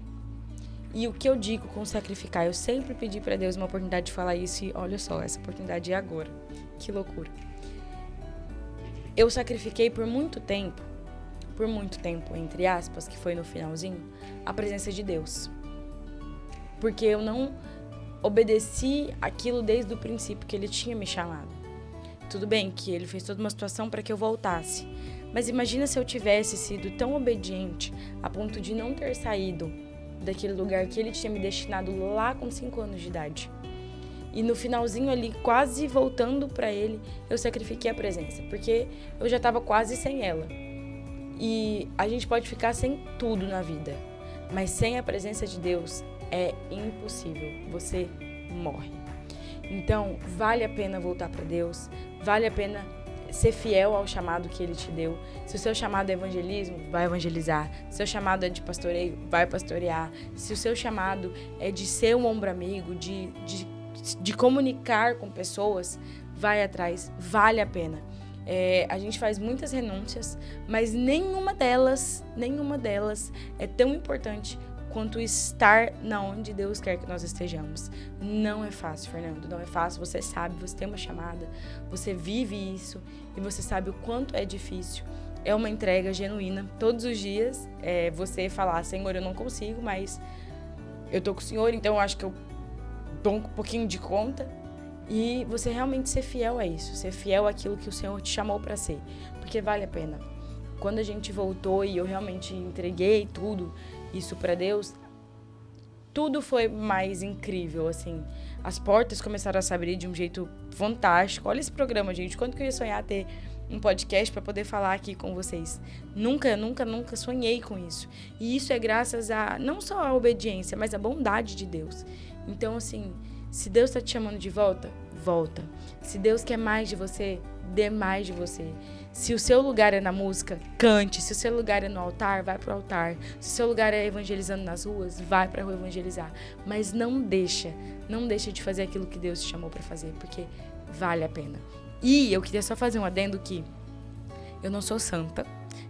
E o que eu digo com sacrificar? Eu sempre pedi pra Deus uma oportunidade de falar isso, e olha só, essa oportunidade é agora. Que loucura. Eu sacrifiquei por muito tempo, entre aspas, que foi no finalzinho, a presença de Deus. Porque eu não obedeci aquilo desde o princípio que Ele tinha me chamado. Tudo bem que Ele fez toda uma situação para que eu voltasse. Mas imagina se eu tivesse sido tão obediente a ponto de não ter saído daquele lugar que Ele tinha me destinado lá com 5 anos de idade. E no finalzinho ali, quase voltando para Ele, eu sacrifiquei a presença. Porque eu já estava quase sem ela. E a gente pode ficar sem tudo na vida. Mas sem a presença de Deus é impossível. Você morre. Então, vale a pena voltar para Deus. Vale a pena ser fiel ao chamado que Ele te deu. Se o seu chamado é evangelismo, vai evangelizar. Se o seu chamado é de pastoreio, vai pastorear. Se o seu chamado é de ser um ombro amigo, de comunicar com pessoas, vai atrás, vale a pena. A gente faz muitas renúncias, mas nenhuma delas é tão importante quanto estar na onde Deus quer que nós estejamos. Não é fácil, Fernando, não é fácil. Você sabe, você tem uma chamada, você vive isso e você sabe o quanto é difícil. É uma entrega genuína. Todos os dias, você falar, Senhor, eu não consigo, mas eu tô com o Senhor, então eu acho que eu dou um pouquinho de conta. E você realmente ser fiel a isso, ser fiel àquilo que o Senhor te chamou para ser, porque vale a pena. Quando a gente voltou e eu realmente entreguei tudo isso para Deus, tudo foi mais incrível, assim. As portas começaram a se abrir de um jeito fantástico. Olha esse programa, gente, quando que eu ia sonhar ter um podcast para poder falar aqui com vocês? Nunca sonhei com isso. E isso é graças a, não só a obediência, mas a bondade de Deus. Então, assim, se Deus está te chamando de volta, volta. Se Deus quer mais de você, dê mais de você. Se o seu lugar é na música, cante. Se o seu lugar é no altar, vai pro altar. Se o seu lugar é evangelizando nas ruas, vai pra rua evangelizar. Mas não deixa de fazer aquilo que Deus te chamou pra fazer, porque vale a pena. E eu queria só fazer um adendo que eu não sou santa.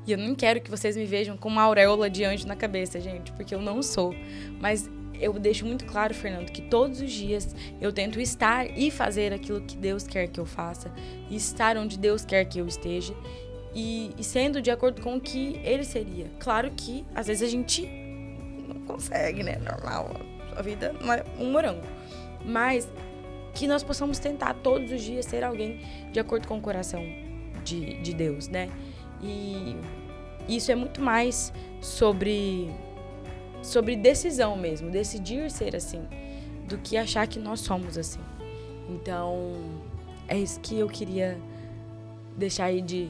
E eu não quero que vocês me vejam com uma auréola de anjo na cabeça, gente, porque eu não sou. Mas eu deixo muito claro, Fernando, que todos os dias eu tento estar e fazer aquilo que Deus quer que eu faça, e estar onde Deus quer que eu esteja, e sendo de acordo com o que ele seria. Claro que, às vezes, a gente não consegue, né? Normal, a vida não é um morango. Mas que nós possamos tentar todos os dias ser alguém de acordo com o coração de Deus, né? E isso é muito mais sobre decisão mesmo, decidir ser assim, do que achar que nós somos assim. Então, é isso que eu queria deixar aí de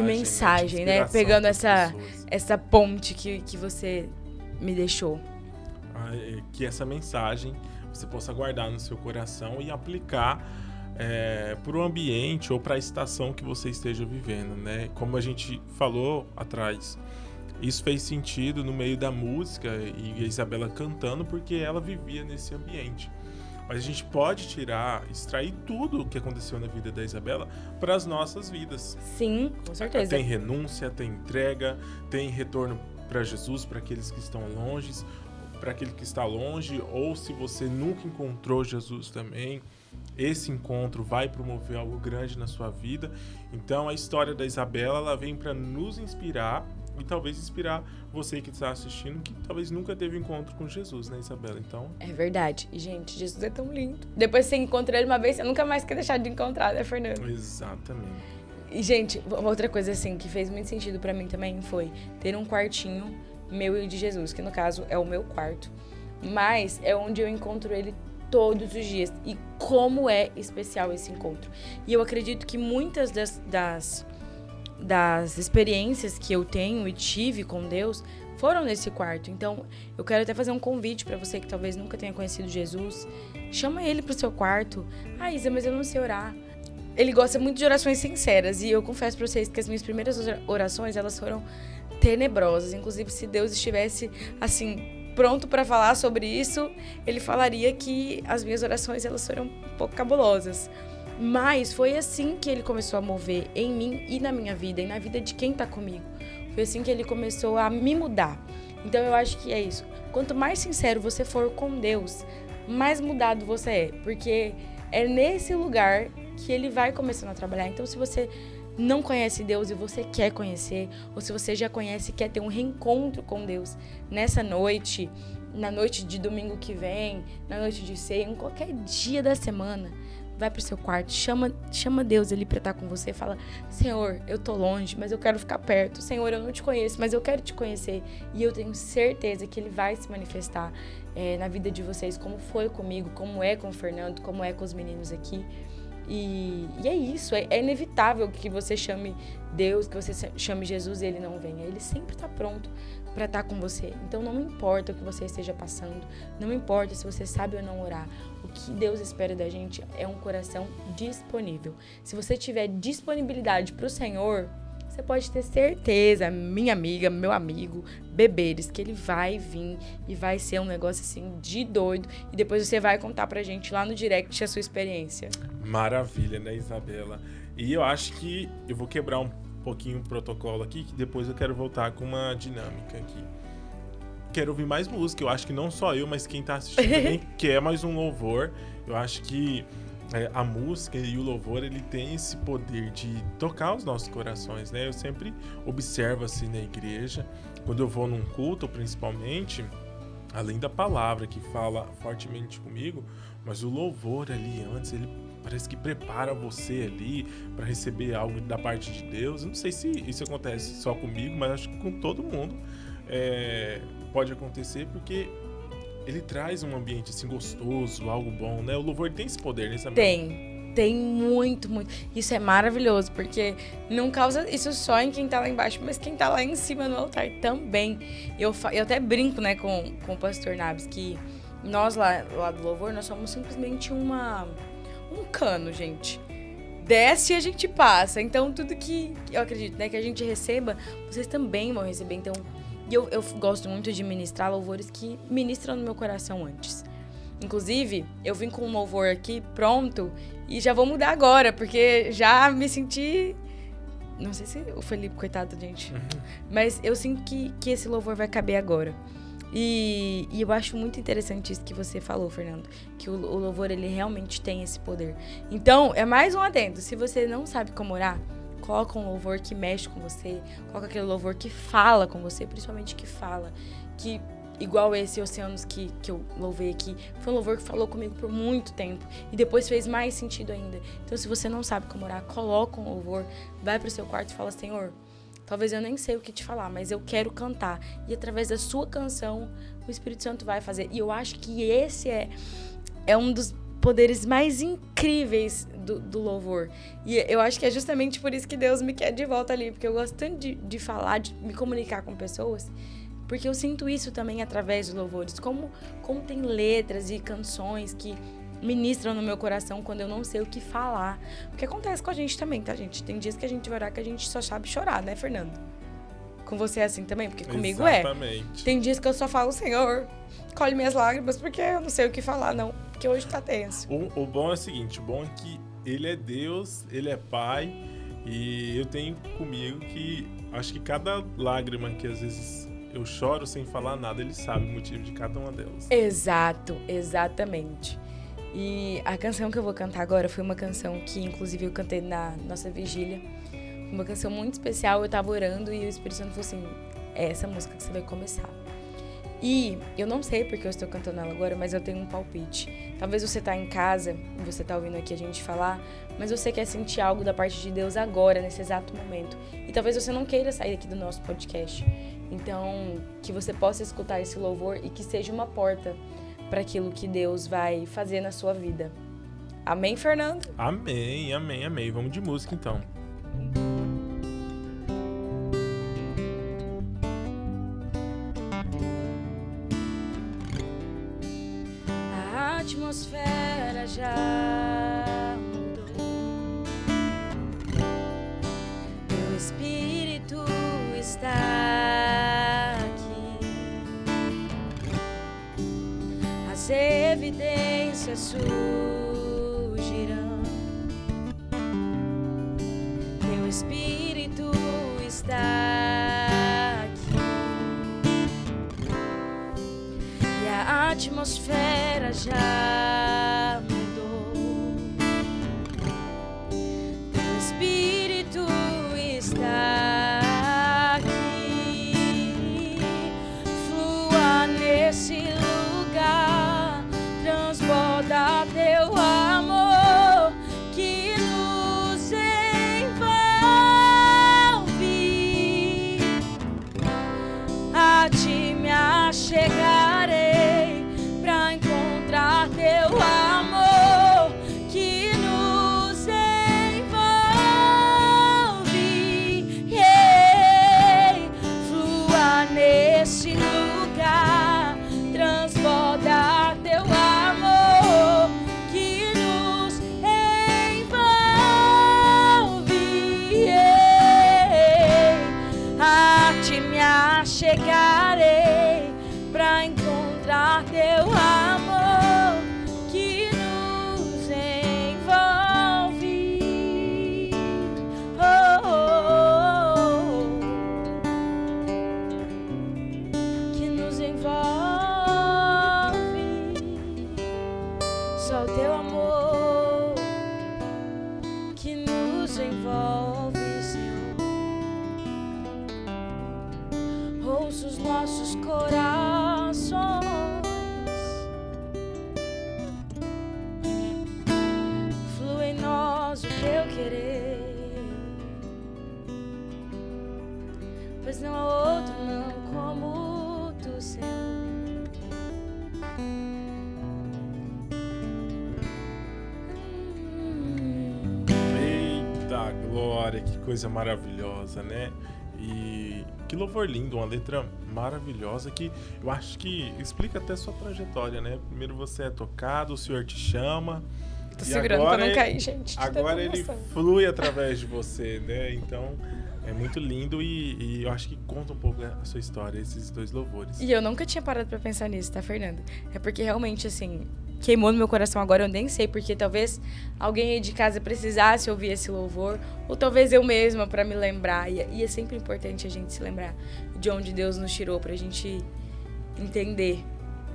mensagem, né? Pegando essa ponte que você me deixou. Que essa mensagem você possa guardar no seu coração e aplicar para o ambiente ou para a estação que você esteja vivendo, né? Como a gente falou atrás, isso fez sentido no meio da música e a Isabela cantando porque ela vivia nesse ambiente. Mas a gente pode extrair tudo o que aconteceu na vida da Isabela para as nossas vidas. Sim, com certeza. Tem renúncia, tem entrega, tem retorno para Jesus, para aqueles que estão longe, para aquele que está longe, ou se você nunca encontrou Jesus também, esse encontro vai promover algo grande na sua vida. Então a história da Isabela, ela vem para nos inspirar e talvez inspirar você que está assistindo, que talvez nunca teve encontro com Jesus, né, Isabela? Então... É verdade. E, gente, Jesus é tão lindo. Depois que você encontra ele uma vez, você nunca mais quer deixar de encontrar, né, Fernando? Exatamente. E, gente, outra coisa, assim, que fez muito sentido pra mim também foi ter um quartinho meu e de Jesus, que no caso é o meu quarto. Mas é onde eu encontro ele todos os dias. E como é especial esse encontro. E eu acredito que muitas das experiências que eu tenho e tive com Deus foram nesse quarto. Então, eu quero até fazer um convite pra você que talvez nunca tenha conhecido Jesus. Chama ele pro seu quarto. Ah, Isa, mas eu não sei orar. Ele gosta muito de orações sinceras. E eu confesso pra vocês que as minhas primeiras orações, elas foram tenebrosas. Inclusive, se Deus estivesse, assim, pronto pra falar sobre isso, ele falaria que as minhas orações, elas foram um pouco cabulosas. Mas foi assim que ele começou a mover em mim e na minha vida, e na vida de quem tá comigo. Foi assim que ele começou a me mudar. Então eu acho que é isso. Quanto mais sincero você for com Deus, mais mudado você é. Porque é nesse lugar que ele vai começando a trabalhar. Então se você não conhece Deus e você quer conhecer, ou se você já conhece e quer ter um reencontro com Deus nessa noite, na noite de domingo que vem, na noite de ceia, em qualquer dia da semana, vai pro seu quarto, chama Deus ali pra estar com você, fala: Senhor, eu tô longe, mas eu quero ficar perto. Senhor, eu não te conheço, mas eu quero te conhecer. E eu tenho certeza que ele vai se manifestar na vida de vocês, como foi comigo, como é com o Fernando, como é com os meninos aqui. E é isso, é inevitável que você chame Deus, que você chame Jesus e ele não venha. Ele sempre tá pronto para estar com você. Então não importa o que você esteja passando, não importa se você sabe ou não orar. O que Deus espera da gente é um coração disponível. Se você tiver disponibilidade para o Senhor, você pode ter certeza, minha amiga, meu amigo, beberes, que ele vai vir e vai ser um negócio assim de doido. E depois você vai contar pra gente lá no direct a sua experiência. Maravilha, né, Isabela? E eu acho que eu vou quebrar um pouquinho o protocolo aqui, que depois eu quero voltar com uma dinâmica aqui. Quero ouvir mais música. Eu acho que não só eu, mas quem tá assistindo também quer mais um louvor. Eu acho que a música e o louvor, ele tem esse poder de tocar os nossos corações, né? Eu sempre observo assim na igreja, quando eu vou num culto, principalmente, além da palavra que fala fortemente comigo, mas o louvor ali antes, ele parece que prepara você ali para receber algo da parte de Deus. Eu não sei se isso acontece só comigo, mas acho que com todo mundo pode acontecer, porque ele traz um ambiente assim gostoso, algo bom, né? O louvor tem esse poder, né, Isabela? Tem muito, muito. Isso é maravilhoso, porque não causa isso só em quem tá lá embaixo, mas quem tá lá em cima no altar também. Eu até brinco, né, com o pastor Nabs, que nós lá do louvor, nós somos simplesmente um cano, gente. Desce e a gente passa. Então, tudo que eu acredito, né, que a gente receba, vocês também vão receber. Então, eu gosto muito de ministrar louvores que ministram no meu coração antes. Inclusive, eu vim com um louvor aqui pronto e já vou mudar agora, porque já me senti... Não sei se o Felipe, coitado, gente. Mas eu sinto que esse louvor vai caber agora. E eu acho muito interessante isso que você falou, Fernando, que o louvor, ele realmente tem esse poder. Então, é mais um adendo. Se você não sabe como orar, coloca um louvor que mexe com você, coloca aquele louvor que fala com você, principalmente que fala, que igual esse Oceanos que eu louvei aqui, foi um louvor que falou comigo por muito tempo e depois fez mais sentido ainda. Então, se você não sabe como orar, coloca um louvor, vai pro seu quarto e fala, Senhor, talvez eu nem sei o que te falar, mas eu quero cantar. E através da sua canção, o Espírito Santo vai fazer. E eu acho que esse é um dos poderes mais incríveis do louvor. E eu acho que é justamente por isso que Deus me quer de volta ali, porque eu gosto tanto de falar, de me comunicar com pessoas, porque eu sinto isso também através dos louvores. Como tem letras e canções que ministram no meu coração quando eu não sei o que falar. Porque acontece com a gente também, tá, gente? Tem dias que a gente vai orar que a gente só sabe chorar, né, Fernando? Com você é assim também? Porque comigo Exatamente. Tem dias que eu só falo, Senhor, colhe minhas lágrimas, porque eu não sei o que falar, não. Porque hoje tá tenso. O bom é o seguinte, o bom é que ele é Deus, ele é Pai, e eu tenho comigo que acho que cada lágrima que às vezes eu choro sem falar nada, ele sabe o motivo de cada uma delas. Exato, exatamente. E a canção que eu vou cantar agora foi uma canção que, inclusive, eu cantei na nossa vigília. Uma canção muito especial, eu tava orando e o Espírito Santo falou assim, é essa música que você vai começar. E eu não sei porque eu estou cantando ela agora, mas eu tenho um palpite. Talvez você tá em casa e você tá ouvindo aqui a gente falar, mas você quer sentir algo da parte de Deus agora, nesse exato momento. E talvez você não queira sair aqui do nosso podcast. Então, que você possa escutar esse louvor e que seja uma porta para aquilo que Deus vai fazer na sua vida. Amém, Fernando? Amém, amém, amém. Vamos de música, então. A atmosfera já mudou. Meu espírito está aqui. As evidências surgirão. Teu espírito está aqui. E a atmosfera já mudou. Teu espírito está aqui. Flua nesse lugar, transborda teu amor que nos envolve. A ti me achegarei pra encontrar teu amor que nos envolve. Yeah. Flua nesse lugar, transborda teu amor que nos envolve. Yeah. A ti me achegarei pra encontrar teu amor que nos envolve. Oh, oh, oh. Que nos envolve. Só o teu amor que nos envolve, Senhor. Ouça os nossos corações, flui em nós o teu querer, pois não há outro não como tu, Senhor. Eita glória, que coisa maravilhosa, né? E que louvor lindo, uma letra maravilhosa que eu acho que explica até a sua trajetória, né? Primeiro você é tocado, o Senhor te chama. Tô e segurando agora pra não cair, gente. Agora ele flui através de você, né? Então é muito lindo e eu acho que conta um pouco a sua história, esses dois louvores. E eu nunca tinha parado pra pensar nisso, tá, Fernando? É porque realmente, assim, queimou no meu coração agora, eu nem sei, porque talvez alguém aí de casa precisasse ouvir esse louvor, ou talvez eu mesma pra me lembrar. E é sempre importante a gente se lembrar de onde Deus nos tirou pra gente entender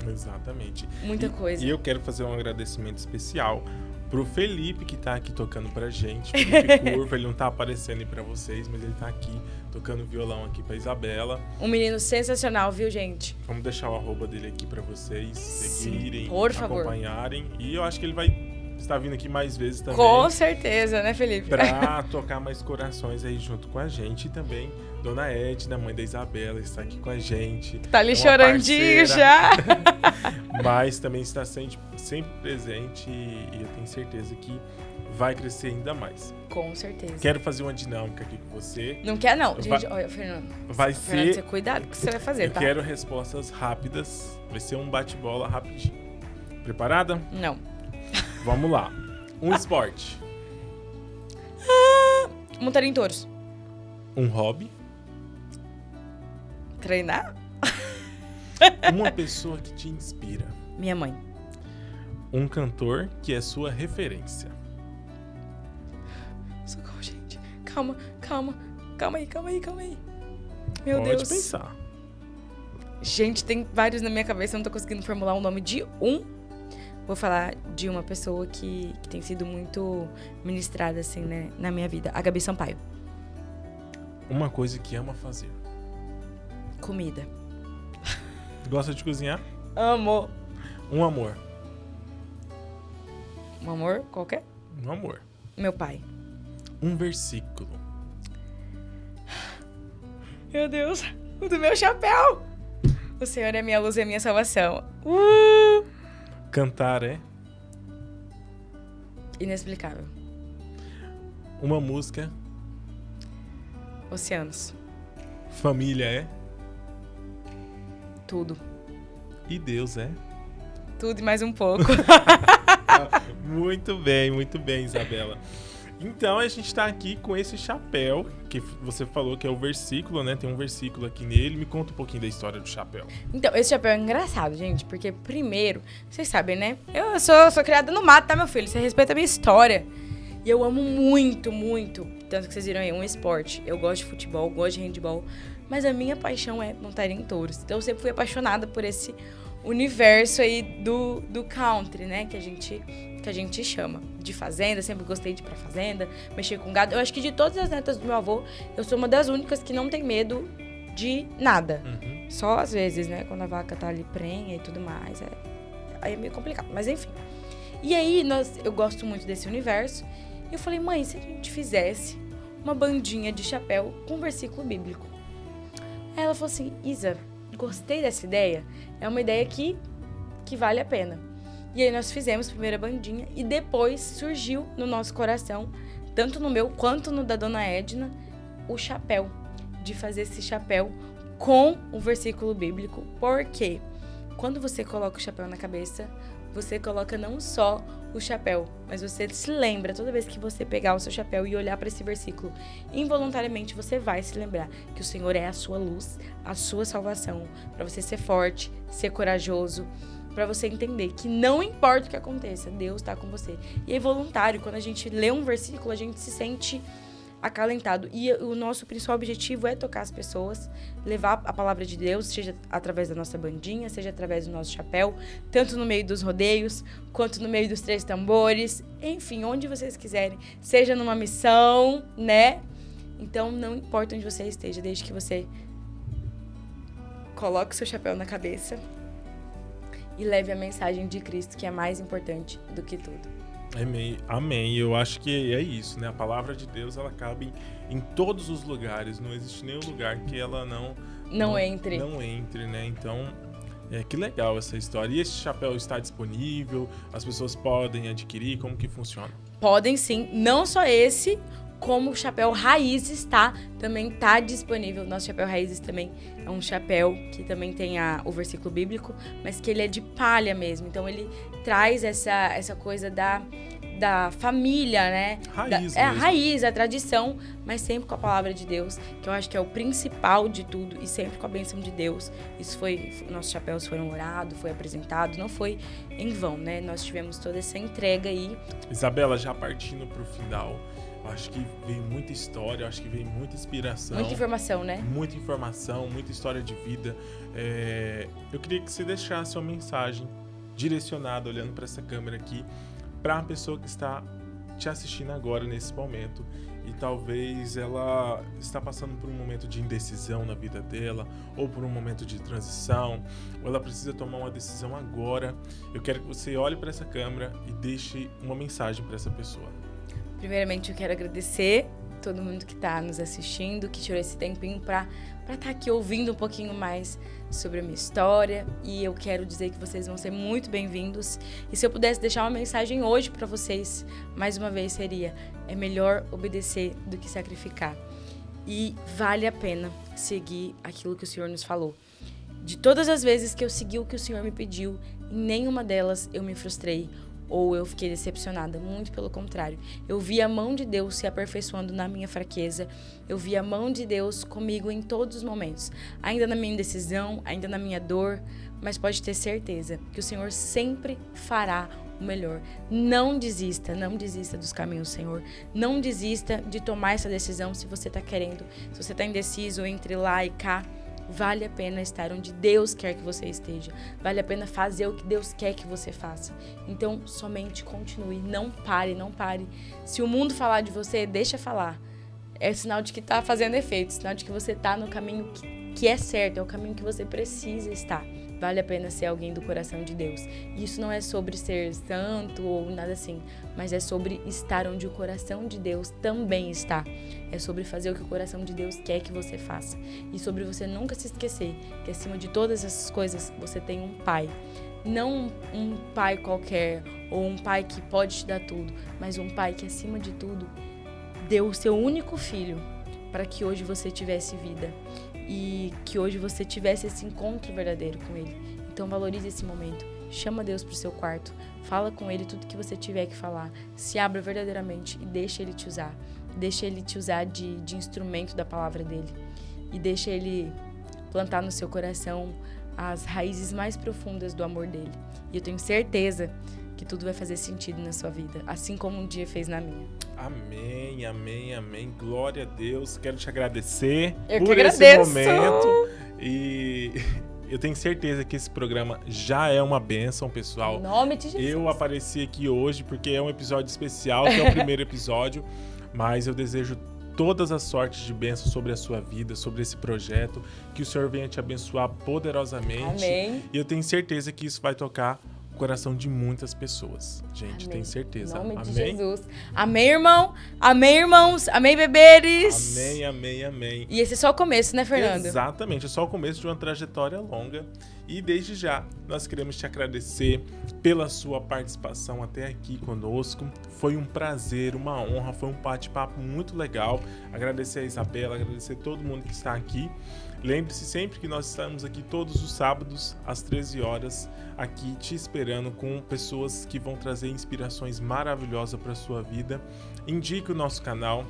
Exatamente. muita coisa. E eu quero fazer um agradecimento especial pro Felipe, que tá aqui tocando pra gente. Felipe Curva, ele não tá aparecendo aí pra vocês, mas ele tá aqui tocando violão aqui pra Isabela. Um menino sensacional, viu, gente? Vamos deixar o arroba dele aqui pra vocês seguirem, por favor. acompanharem. E eu acho que ele vai estar vindo aqui mais vezes também. Com certeza, né, Felipe? Pra tocar mais corações aí junto com a gente. E também Dona Edna, mãe da Isabela, está aqui com a gente. Tá ali chorandinho já. Mas também está sempre presente e eu tenho certeza que vai crescer ainda mais. Com certeza. Quero fazer uma dinâmica aqui com você. Não quer, não. Gente, olha, Fernando. Vai Fernando, ser... cuidado com o que você vai fazer, eu tá? quero respostas rápidas. Vai ser um bate-bola rapidinho. Preparada? Não. Vamos lá. Um esporte. Montar em touros. Um hobby. Treinar? Uma pessoa que te inspira. Minha mãe. Um cantor que é sua referência. Socorro, gente. Calma aí. Meu Pode Deus. pensar. Gente, tem vários na minha cabeça, eu não tô conseguindo formular o nome de um. Vou falar de uma pessoa que tem sido muito ministrada, assim, né, na minha vida. A Gabi Sampaio. Uma coisa que ama fazer. Comida. Gosta de cozinhar? Amo. Um amor. Um amor qualquer? Um amor. Meu pai. Um versículo. Meu Deus, o do meu chapéu. O Senhor é minha luz e a minha salvação. Cantar é? Inexplicável. Uma música. Oceanos. Família é? Tudo. E Deus é? Tudo e mais um pouco. Muito bem, Isabela. Então a gente tá aqui com esse chapéu, que você falou que é o versículo, né? Tem um versículo aqui nele. Me conta um pouquinho da história do chapéu. Então, esse chapéu é engraçado, gente, porque primeiro, vocês sabem, né? Eu sou criada no mato, tá, meu filho? Você respeita a minha história. E eu amo muito, muito, tanto que vocês viram aí, um esporte. Eu gosto de futebol, gosto de handebol, mas a minha paixão é montar em touros. Então eu sempre fui apaixonada por esse universo aí do country, né? Que a gente chama de fazenda. Sempre gostei de ir pra fazenda, mexer com gado. Eu acho que de todas as netas do meu avô, eu sou uma das únicas que não tem medo de nada. Uhum. Só às vezes, né? Quando a vaca tá ali prenha e tudo mais. Aí é meio complicado, mas enfim. E aí, eu gosto muito desse universo. E eu falei, mãe, se a gente fizesse uma bandinha de chapéu com um versículo bíblico? Aí ela falou assim, Isa, gostei dessa ideia. É uma ideia que vale a pena. E aí nós fizemos a primeira bandinha e depois surgiu no nosso coração, tanto no meu quanto no da Dona Edna, o chapéu. De fazer esse chapéu com o versículo bíblico. Porque quando você coloca o chapéu na cabeça, você coloca não só o chapéu, mas você se lembra, toda vez que você pegar o seu chapéu e olhar para esse versículo, involuntariamente você vai se lembrar que o Senhor é a sua luz, a sua salvação, para você ser forte, ser corajoso, para você entender que não importa o que aconteça, Deus está com você. E é voluntário, quando a gente lê um versículo, a gente se sente acalentado. E o nosso principal objetivo é tocar as pessoas, levar a palavra de Deus, seja através da nossa bandinha, seja através do nosso chapéu, tanto no meio dos rodeios, quanto no meio dos 3 tambores, enfim, onde vocês quiserem, seja numa missão, né? Então, não importa onde você esteja, desde que você coloque o seu chapéu na cabeça e leve a mensagem de Cristo, que é mais importante do que tudo. Amém. Eu acho que é isso, né? A palavra de Deus, ela cabe em todos os lugares. Não existe nenhum lugar que ela não entre, né? Então, que legal essa história. E esse chapéu está disponível? As pessoas podem adquirir? Como que funciona? Podem sim. Não só esse, como o chapéu Raízes também tá disponível. Nosso chapéu Raízes também é um chapéu que também tem o versículo bíblico, mas que ele é de palha mesmo. Então ele traz essa coisa da família, né? Raiz a mesmo. raiz, a tradição, mas sempre com a palavra de Deus, que eu acho que é o principal de tudo, e sempre com a bênção de Deus. Nossos chapéus foram orados, foi apresentado, não foi em vão, né? Nós tivemos toda essa entrega aí. Isabela, já partindo pro final, eu acho que veio muita história, eu acho que veio muita inspiração. Muita informação, né? Muita informação, muita história de vida. Eu queria que você deixasse uma mensagem direcionada, olhando para essa câmera aqui, para a pessoa que está te assistindo agora nesse momento e talvez ela está passando por um momento de indecisão na vida dela, ou por um momento de transição, ou ela precisa tomar uma decisão agora. Eu quero que você olhe para essa câmera e deixe uma mensagem para essa pessoa. Primeiramente, eu quero agradecer todo mundo que está nos assistindo, que tirou esse tempinho para estar aqui ouvindo um pouquinho mais sobre a minha história, e eu quero dizer que vocês vão ser muito bem-vindos. E se eu pudesse deixar uma mensagem hoje para vocês, mais uma vez seria: é melhor obedecer do que sacrificar. E vale a pena seguir aquilo que o Senhor nos falou. De todas as vezes que eu segui o que o Senhor me pediu, em nenhuma delas eu me frustrei ou eu fiquei decepcionada, muito pelo contrário. Eu vi a mão de Deus se aperfeiçoando na minha fraqueza, eu vi a mão de Deus comigo em todos os momentos, ainda na minha indecisão, ainda na minha dor, mas pode ter certeza que o Senhor sempre fará o melhor. Não desista dos caminhos do Senhor, não desista de tomar essa decisão se você está querendo, se você está indeciso entre lá e cá. Vale a pena estar onde Deus quer que você esteja. Vale a pena fazer o que Deus quer que você faça. Então, somente continue. Não pare. Se o mundo falar de você, deixa falar. É sinal de que está fazendo efeito. Sinal de que você está no caminho que é certo. É o caminho que você precisa estar. Vale a pena ser alguém do coração de Deus. E isso não é sobre ser santo ou nada assim, mas é sobre estar onde o coração de Deus também está. É sobre fazer o que o coração de Deus quer que você faça. E sobre você nunca se esquecer que acima de todas essas coisas você tem um pai. Não um pai qualquer ou um pai que pode te dar tudo, mas um pai que acima de tudo deu o seu único filho para que hoje você tivesse vida. E que hoje você tivesse esse encontro verdadeiro com Ele. Então valorize esse momento, chama Deus para o seu quarto, fala com Ele tudo que você tiver que falar, se abra verdadeiramente e deixa Ele te usar. Deixa Ele te usar de instrumento da palavra dEle. E deixa Ele plantar no seu coração as raízes mais profundas do amor dEle. E eu tenho certeza que tudo vai fazer sentido na sua vida, assim como um dia fez na minha. Amém, amém, amém. Glória a Deus. Quero te agradecer por esse momento. E eu tenho certeza que esse programa já é uma bênção, pessoal. Em nome de Jesus. Eu apareci aqui hoje porque é um episódio especial, que é o primeiro episódio. Mas eu desejo todas as sortes de bênção sobre a sua vida, sobre esse projeto. Que o Senhor venha te abençoar poderosamente. Amém. E eu tenho certeza que isso vai tocar coração de muitas pessoas. Gente, amém. Tenho certeza. Em nome amém? de Jesus. Amém, irmão? Amém, irmãos? Amém, beberes? Amém, amém, amém. E esse é só o começo, né, Fernando? Exatamente, é só o começo de uma trajetória longa. E desde já, nós queremos te agradecer pela sua participação até aqui conosco. Foi um prazer, uma honra, foi um bate-papo muito legal. Agradecer a Isabela, agradecer a todo mundo que está aqui. Lembre-se sempre que nós estamos aqui todos os sábados, às 13 horas, aqui te esperando com pessoas que vão trazer inspirações maravilhosas para a sua vida. Indique o nosso canal.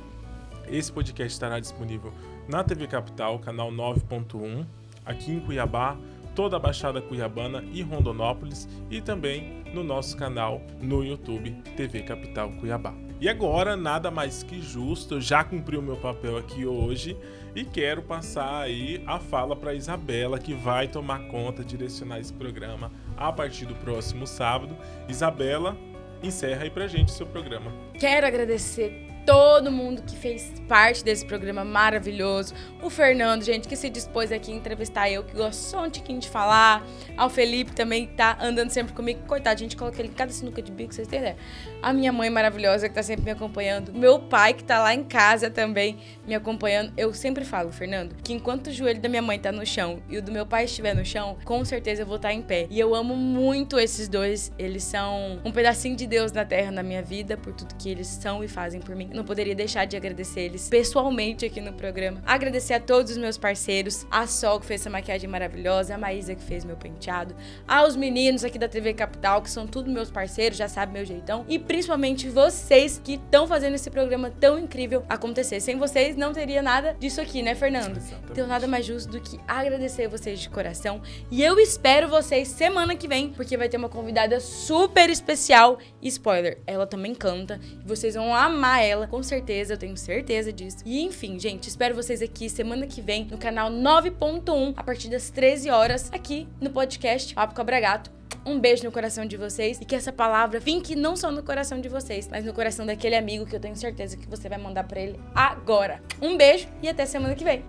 Esse podcast estará disponível na TV Capital, canal 9.1, aqui em Cuiabá, toda a Baixada Cuiabana e Rondonópolis, e também no nosso canal no YouTube, TV Capital Cuiabá. E agora, nada mais que justo, eu já cumpri o meu papel aqui hoje e quero passar aí a fala para Isabela, que vai tomar conta, direcionar esse programa a partir do próximo sábado. Isabela, encerra aí pra gente o seu programa. Quero agradecer todo mundo que fez parte desse programa maravilhoso. O Fernando, gente, que se dispôs aqui a entrevistar eu, que gosto só um tiquinho de falar. Ao Felipe também, que tá andando sempre comigo. Coitado, gente, coloca ele em cada sinuca de bico, vocês têm ideia. A minha mãe maravilhosa, que tá sempre me acompanhando. Meu pai, que tá lá em casa também me acompanhando. Eu sempre falo, Fernando, que enquanto o joelho da minha mãe tá no chão e o do meu pai estiver no chão, com certeza eu vou estar em pé. E eu amo muito esses dois. Eles são um pedacinho de Deus na terra, na minha vida, por tudo que eles são e fazem por mim. Não poderia deixar de agradecer eles pessoalmente aqui no programa. Agradecer a todos os meus parceiros, a Sol, que fez essa maquiagem maravilhosa, a Maísa, que fez meu penteado, aos meninos aqui da TV Capital, que são todos meus parceiros, já sabem meu jeitão, e principalmente vocês que estão fazendo esse programa tão incrível acontecer. Sem vocês não teria nada disso aqui, né, Fernando? Exatamente. Então nada mais justo do que agradecer vocês de coração, e eu espero vocês semana que vem, porque vai ter uma convidada super especial. E spoiler, ela também canta, e vocês vão amar ela, com certeza, eu tenho certeza disso. E enfim, gente, espero vocês aqui semana que vem no canal 9.1, a partir das 13 horas, aqui no podcast Papo Cabra Gato. Um beijo no coração de vocês e que essa palavra finque não só no coração de vocês, mas no coração daquele amigo que eu tenho certeza que você vai mandar pra ele agora. Um beijo e até semana que vem.